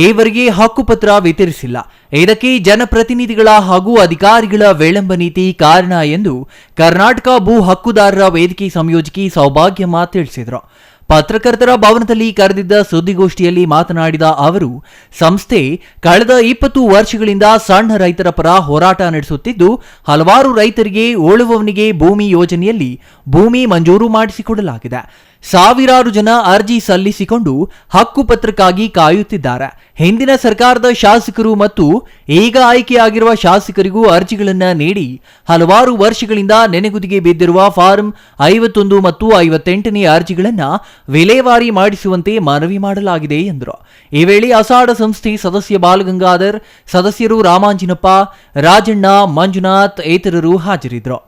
ಈವರೆಗೆ ಹಕ್ಕುಪತ್ರ ವಿತರಿಸಿಲ್ಲ. ಇದಕ್ಕೆ ಜನಪ್ರತಿನಿಧಿಗಳ ಹಾಗೂ ಅಧಿಕಾರಿಗಳ ವಿಳಂಬ ನೀತಿ ಕಾರಣ ಎಂದು ಕರ್ನಾಟಕ ಭೂ ಹಕ್ಕುದಾರರ ವೇದಿಕೆ ಸಂಯೋಜಕಿ ಸೌಭಾಗ್ಯಮ್ಮ ತಿಳಿಸಿದರು. ಪತ್ರಕರ್ತರ ಭವನದಲ್ಲಿ ಕರೆದಿದ್ದ ಸುದ್ದಿಗೋಷ್ಠಿಯಲ್ಲಿ ಮಾತನಾಡಿದ ಅವರು, ಸಂಸ್ಥೆ ಕಳೆದ 20 ವರ್ಷಗಳಿಂದ ಸಣ್ಣ ರೈತರ ಪರ ಹೋರಾಟ ನಡೆಸುತ್ತಿದ್ದು, ಹಲವಾರು ರೈತರಿಗೆ ಉಳುವವನಿಗೆ ಭೂಮಿ ಯೋಜನೆಯಲ್ಲಿ ಭೂಮಿ ಮಂಜೂರು ಮಾಡಿಸಿಕೊಡಲಾಗಿದೆ. ಸಾವಿರಾರು ಜನ ಅರ್ಜಿ ಸಲ್ಲಿಸಿಕೊಂಡು ಹಕ್ಕುಪತ್ರಕ್ಕಾಗಿ ಕಾಯುತ್ತಿದ್ದಾರೆ. ಹಿಂದಿನ ಸರ್ಕಾರದ ಶಾಸಕರು ಮತ್ತು ಈಗ ಆಯ್ಕೆಯಾಗಿರುವ ಶಾಸಕರಿಗೂ ಅರ್ಜಿಗಳನ್ನು ನೀಡಿ ಹಲವಾರು ವರ್ಷಗಳಿಂದ ನೆನೆಗುದಿಗೆ ಬಿದ್ದಿರುವ ಫಾರಂ 51 ಮತ್ತು 58ನೇ ಅರ್ಜಿಗಳನ್ನು ವಿಲೇವಾರಿ ಮಾಡಿಸುವಂತೆ ಮನವಿ ಮಾಡಲಾಗಿದೆ ಎಂದರು. ಈ ವೇಳೆ ಅಸಾಢ ಸಂಸ್ಥೆ ಸದಸ್ಯ ಬಾಲಗಂಗಾಧರ್, ಸದಸ್ಯರು ರಾಮಾಂಜಿನಪ್ಪ, ರಾಜಣ್ಣ, ಮಂಜುನಾಥ್ ಇತರರು ಹಾಜರಿದ್ದರು.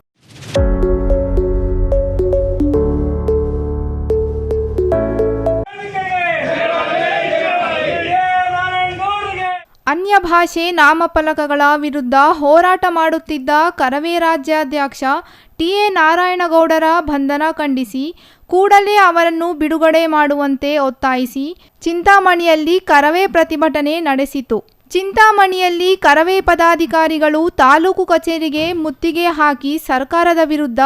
ಅನ್ಯ ಭಾಷೆ ನಾಮಫಲಕಗಳ ವಿರುದ್ಧ ಹೋರಾಟ ಮಾಡುತ್ತಿದ್ದ ಕರವೇ ರಾಜ್ಯಾಧ್ಯಕ್ಷ ಟಿ.ಎ. ನಾರಾಯಣಗೌಡರ ಬಂಧನ ಖಂಡಿಸಿ ಕೂಡಲೇ ಅವರನ್ನು ಬಿಡುಗಡೆ ಮಾಡುವಂತೆ ಒತ್ತಾಯಿಸಿ ಚಿಂತಾಮಣಿಯಲ್ಲಿ ಕರವೇ ಪ್ರತಿಭಟನೆ ನಡೆಸಿತು. ಚಿಂತಾಮಣಿಯಲ್ಲಿ ಕರವೇ ಪದಾಧಿಕಾರಿಗಳು ತಾಲೂಕು ಕಚೇರಿಗೆ ಮುತ್ತಿಗೆ ಹಾಕಿ ಸರ್ಕಾರದ ವಿರುದ್ಧ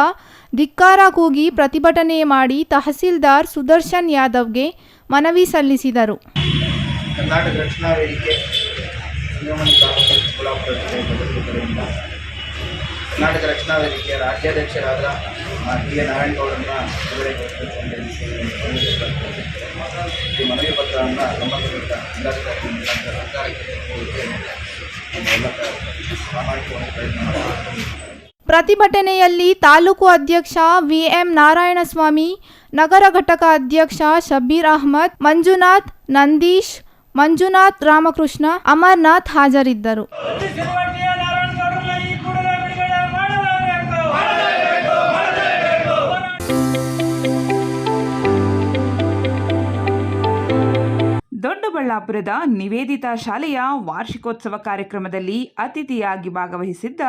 ಧಿಕ್ಕಾರ ಕೂಗಿ ಪ್ರತಿಭಟನೆ ಮಾಡಿ ತಹಸೀಲ್ದಾರ್ ಸುದರ್ಶನ್ ಯಾದವ್ಗೆ ಮನವಿ ಸಲ್ಲಿಸಿದರು. ಕರ್ನಾಟಕ ರಕ್ಷಣಾ ವೇದಿಕೆ ಚಿಂತಾಮಣಿ ತಾಲೂಕು ಚಿಕ್ಕಬಳ್ಳಾಪುರ ಜಿಲ್ಲೆ ಕಡೆಯಿಂದ ಕರ್ನಾಟಕ ರಕ್ಷಣಾ ವೇದಿಕೆಯ ರಾಜ್ಯಾಧ್ಯಕ್ಷರಾದ ಟಿ.ಎ. ನಾರಾಯಣಗೌಡರನ್ನ ಈ ಮನವಿ ಪತ್ರವನ್ನು ಸಂಬಂಧಪಟ್ಟ ಜಿಲ್ಲಾಧಿಕಾರಿ ಮುಖಾಂತರ ಸರ್ಕಾರಕ್ಕೆ ಪ್ರಾಮಾಣಿಕವಾಗಿ ಪ್ರಯತ್ನ ಮಾಡಲಾಗುತ್ತದೆ. ಪ್ರತಿಭಟನೆಯಲ್ಲಿ ತಾಲೂಕು ಅಧ್ಯಕ್ಷ ವಿ.ಎಂ. ನಾರಾಯಣಸ್ವಾಮಿ, ನಗರ ಘಟಕ ಅಧ್ಯಕ್ಷ ಶಬೀರ್ ಅಹಮದ್, ಮಂಜುನಾಥ್, ನಂದೀಶ್, ಮಂಜುನಾಥ್, ರಾಮಕೃಷ್ಣ, ಅಮರ್ನಾಥ್ ಹಾಜರಿದ್ದರು. ದೊಡ್ಡಬಳ್ಳಾಪುರದ ನಿವೇದಿತಾ ಶಾಲೆಯ ವಾರ್ಷಿಕೋತ್ಸವ ಕಾರ್ಯಕ್ರಮದಲ್ಲಿ ಅತಿಥಿಯಾಗಿ ಭಾಗವಹಿಸಿದ್ದ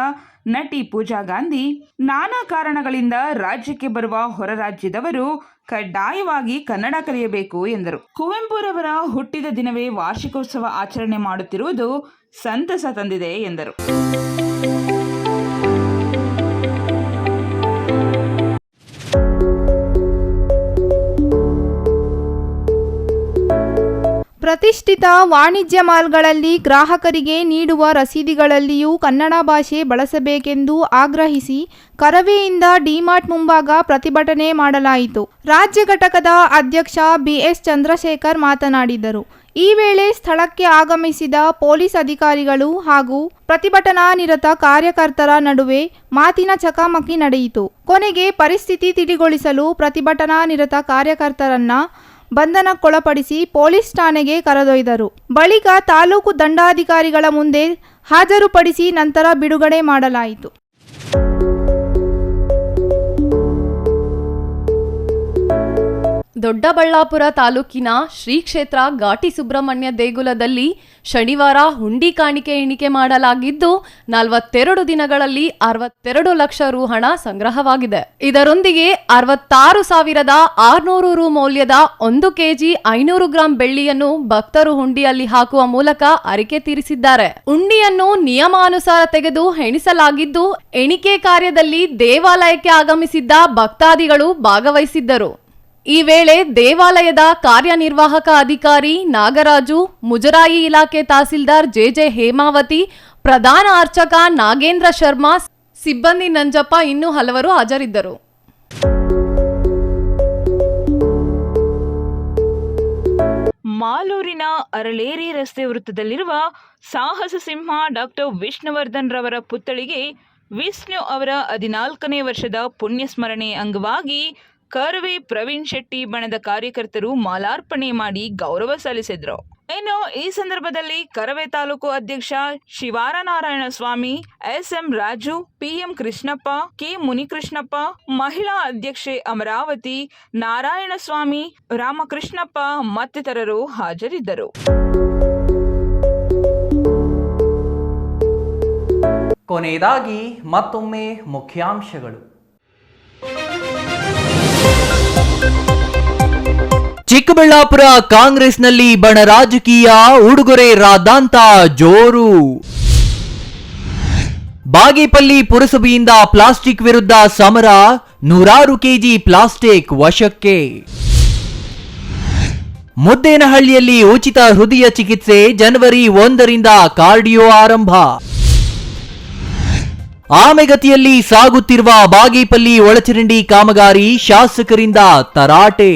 ನಟಿ ಪೂಜಾ ಗಾಂಧಿ, ನಾನಾ ಕಾರಣಗಳಿಂದ ರಾಜ್ಯಕ್ಕೆ ಬರುವ ಹೊರ ರಾಜ್ಯದವರು ಕಡ್ಡಾಯವಾಗಿ ಕನ್ನಡ ಕಲಿಯಬೇಕು ಎಂದರು. ಕುವೆಂಪುರವರ ಹುಟ್ಟಿದ ದಿನವೇ ವಾರ್ಷಿಕೋತ್ಸವ ಆಚರಣೆ ಮಾಡುತ್ತಿರುವುದು ಸಂತಸ ತಂದಿದೆ ಎಂದರು. ಪ್ರತಿಷ್ಠಿತ ವಾಣಿಜ್ಯ ಮಾಲ್ಗಳಲ್ಲಿ ಗ್ರಾಹಕರಿಗೆ ನೀಡುವ ರಸೀದಿಗಳಲ್ಲಿಯೂ ಕನ್ನಡ ಭಾಷೆ ಬಳಸಬೇಕೆಂದು ಆಗ್ರಹಿಸಿ ಕರವೆಯಿಂದ ಡಿಮಾರ್ಟ್ ಮುಂಭಾಗ ಪ್ರತಿಭಟನೆ ಮಾಡಲಾಯಿತು. ರಾಜ್ಯ ಘಟಕದ ಅಧ್ಯಕ್ಷ ಬಿ.ಎಸ್. ಚಂದ್ರಶೇಖರ್ ಮಾತನಾಡಿದರು. ಈ ವೇಳೆ ಸ್ಥಳಕ್ಕೆ ಆಗಮಿಸಿದ ಪೊಲೀಸ್ ಅಧಿಕಾರಿಗಳು ಹಾಗೂ ಪ್ರತಿಭಟನಾ ನಿರತ ಕಾರ್ಯಕರ್ತರ ನಡುವೆ ಮಾತಿನ ಚಕಮಕಿ ನಡೆಯಿತು. ಕೊನೆಗೆ ಪರಿಸ್ಥಿತಿ ತಿಳಿಗೊಳಿಸಲು ಪ್ರತಿಭಟನಾ ನಿರತ ಕಾರ್ಯಕರ್ತರನ್ನ ಬಂಧನಕ್ಕೊಳಪಡಿಸಿ ಪೊಲೀಸ್ ಠಾಣೆಗೆ ಕರೆದೊಯ್ದರು. ಬಳಿಕ ತಾಲೂಕು ದಂಡಾಧಿಕಾರಿಗಳ ಮುಂದೆ ಹಾಜರುಪಡಿಸಿ ನಂತರ ಬಿಡುಗಡೆ ಮಾಡಲಾಯಿತು. ದೊಡ್ಡಬಳ್ಳಾಪುರ ತಾಲೂಕಿನ ಶ್ರೀ ಕ್ಷೇತ್ರ ಘಾಟಿ ಸುಬ್ರಹ್ಮಣ್ಯ ದೇಗುಲದಲ್ಲಿ ಶನಿವಾರ ಹುಂಡಿ ಕಾಣಿಕೆ ಎಣಿಕೆ ಮಾಡಲಾಗಿದ್ದು 42 ದಿನಗಳಲ್ಲಿ 62 ಲಕ್ಷ ರು ಹಣ ಸಂಗ್ರಹವಾಗಿದೆ. ಇದರೊಂದಿಗೆ 66,600 ರು ಮೌಲ್ಯದ 1 ಕೆಜಿ 500 ಗ್ರಾಂ ಬೆಳ್ಳಿಯನ್ನು ಭಕ್ತರು ಹುಂಡಿಯಲ್ಲಿ ಹಾಕುವ ಮೂಲಕ ಹರಕೆ ತೀರಿಸಿದ್ದಾರೆ. ಹುಂಡಿಯನ್ನು ನಿಯಮಾನುಸಾರ ತೆಗೆದು ಎಣಿಸಲಾಗಿದ್ದು, ಎಣಿಕೆ ಕಾರ್ಯದಲ್ಲಿ ದೇವಾಲಯಕ್ಕೆ ಆಗಮಿಸಿದ್ದ ಭಕ್ತಾದಿಗಳು ಭಾಗವಹಿಸಿದ್ದರು. ಈ ವೇಳೆ ದೇವಾಲಯದ ಕಾರ್ಯನಿರ್ವಾಹಕ ಅಧಿಕಾರಿ ನಾಗರಾಜು, ಮುಜರಾಯಿ ಇಲಾಖೆ ತಹಸೀಲ್ದಾರ್ ಜೆ ಹೇಮಾವತಿ, ಪ್ರಧಾನ ಅರ್ಚಕ ನಾಗೇಂದ್ರ ಶರ್ಮಾ, ಸಿಬ್ಬಂದಿ ನಂಜಪ್ಪ ಇನ್ನೂ ಹಲವರು ಹಾಜರಿದ್ದರು. ಮಾಲೂರಿನ ಅರಳೇರಿ ರಸ್ತೆ ವೃತ್ತದಲ್ಲಿರುವ ಸಾಹಸ ಸಿಂಹ ಡಾಕ್ಟರ್ ವಿಷ್ಣುವರ್ಧನ್ ರವರ ಪುತ್ಥಳಿಗೆ ವಿಷ್ಣು ಅವರ 14ನೇ ವರ್ಷದ ಪುಣ್ಯಸ್ಮರಣೆ ಅಂಗವಾಗಿ ಕರವೇ ಪ್ರವೀಣ್ ಶೆಟ್ಟಿ ಬಣದ ಕಾರ್ಯಕರ್ತರು ಮಾಲಾರ್ಪಣೆ ಮಾಡಿ ಗೌರವ ಸಲ್ಲಿಸಿದ್ರು. ಇನ್ನು ಈ ಸಂದರ್ಭದಲ್ಲಿ ಕರವೇ ತಾಲೂಕು ಅಧ್ಯಕ್ಷ Shivaranarayana Swamy, SM Raju, PM Krishnappa, K Munikrishnappa, ಮಹಿಳಾ ಅಧ್ಯಕ್ಷೆ ಅಮರಾವತಿ, ನಾರಾಯಣ ಸ್ವಾಮಿ, ರಾಮಕೃಷ್ಣಪ್ಪ ಮತ್ತಿತರರು ಹಾಜರಿದ್ದರು. ಕೊನೆಯದಾಗಿ ಮತ್ತೊಮ್ಮೆ ಮುಖ್ಯಾಂಶಗಳು. ಚಿಕ್ಕಬಳ್ಳಾಪುರ ಕಾಂಗ್ರೆಸ್ನಲ್ಲಿ ಬಣ ರಾಜಕೀಯ, ಉಡುಗೊರೆ ರಾದ್ದಾಂತ ಜೋರು. ಬಾಗೇಪಲ್ಲಿ ಪುರಸಭೆಯಿಂದ ಪ್ಲಾಸ್ಟಿಕ್ ವಿರುದ್ಧ ಸಮರ, 100 ಕೆಜಿ ಪ್ಲಾಸ್ಟಿಕ್ ವಶಕ್ಕೆ. ಮುದ್ದೇನಹಳ್ಳಿಯಲ್ಲಿ ಉಚಿತ ಹೃದಯ ಚಿಕಿತ್ಸೆ, ಜನವರಿ 1ರಿಂದ ಕಾರ್ಡಿಯೋ ಆರಂಭ. ಆಮೆಗತಿಯಲ್ಲಿ ಸಾಗುತ್ತಿರುವ ಬಾಗೇಪಲ್ಲಿ ಒಳಚರಂಡಿ ಕಾಮಗಾರಿ, ಶಾಸಕರಿಂದ ತರಾಟೆ.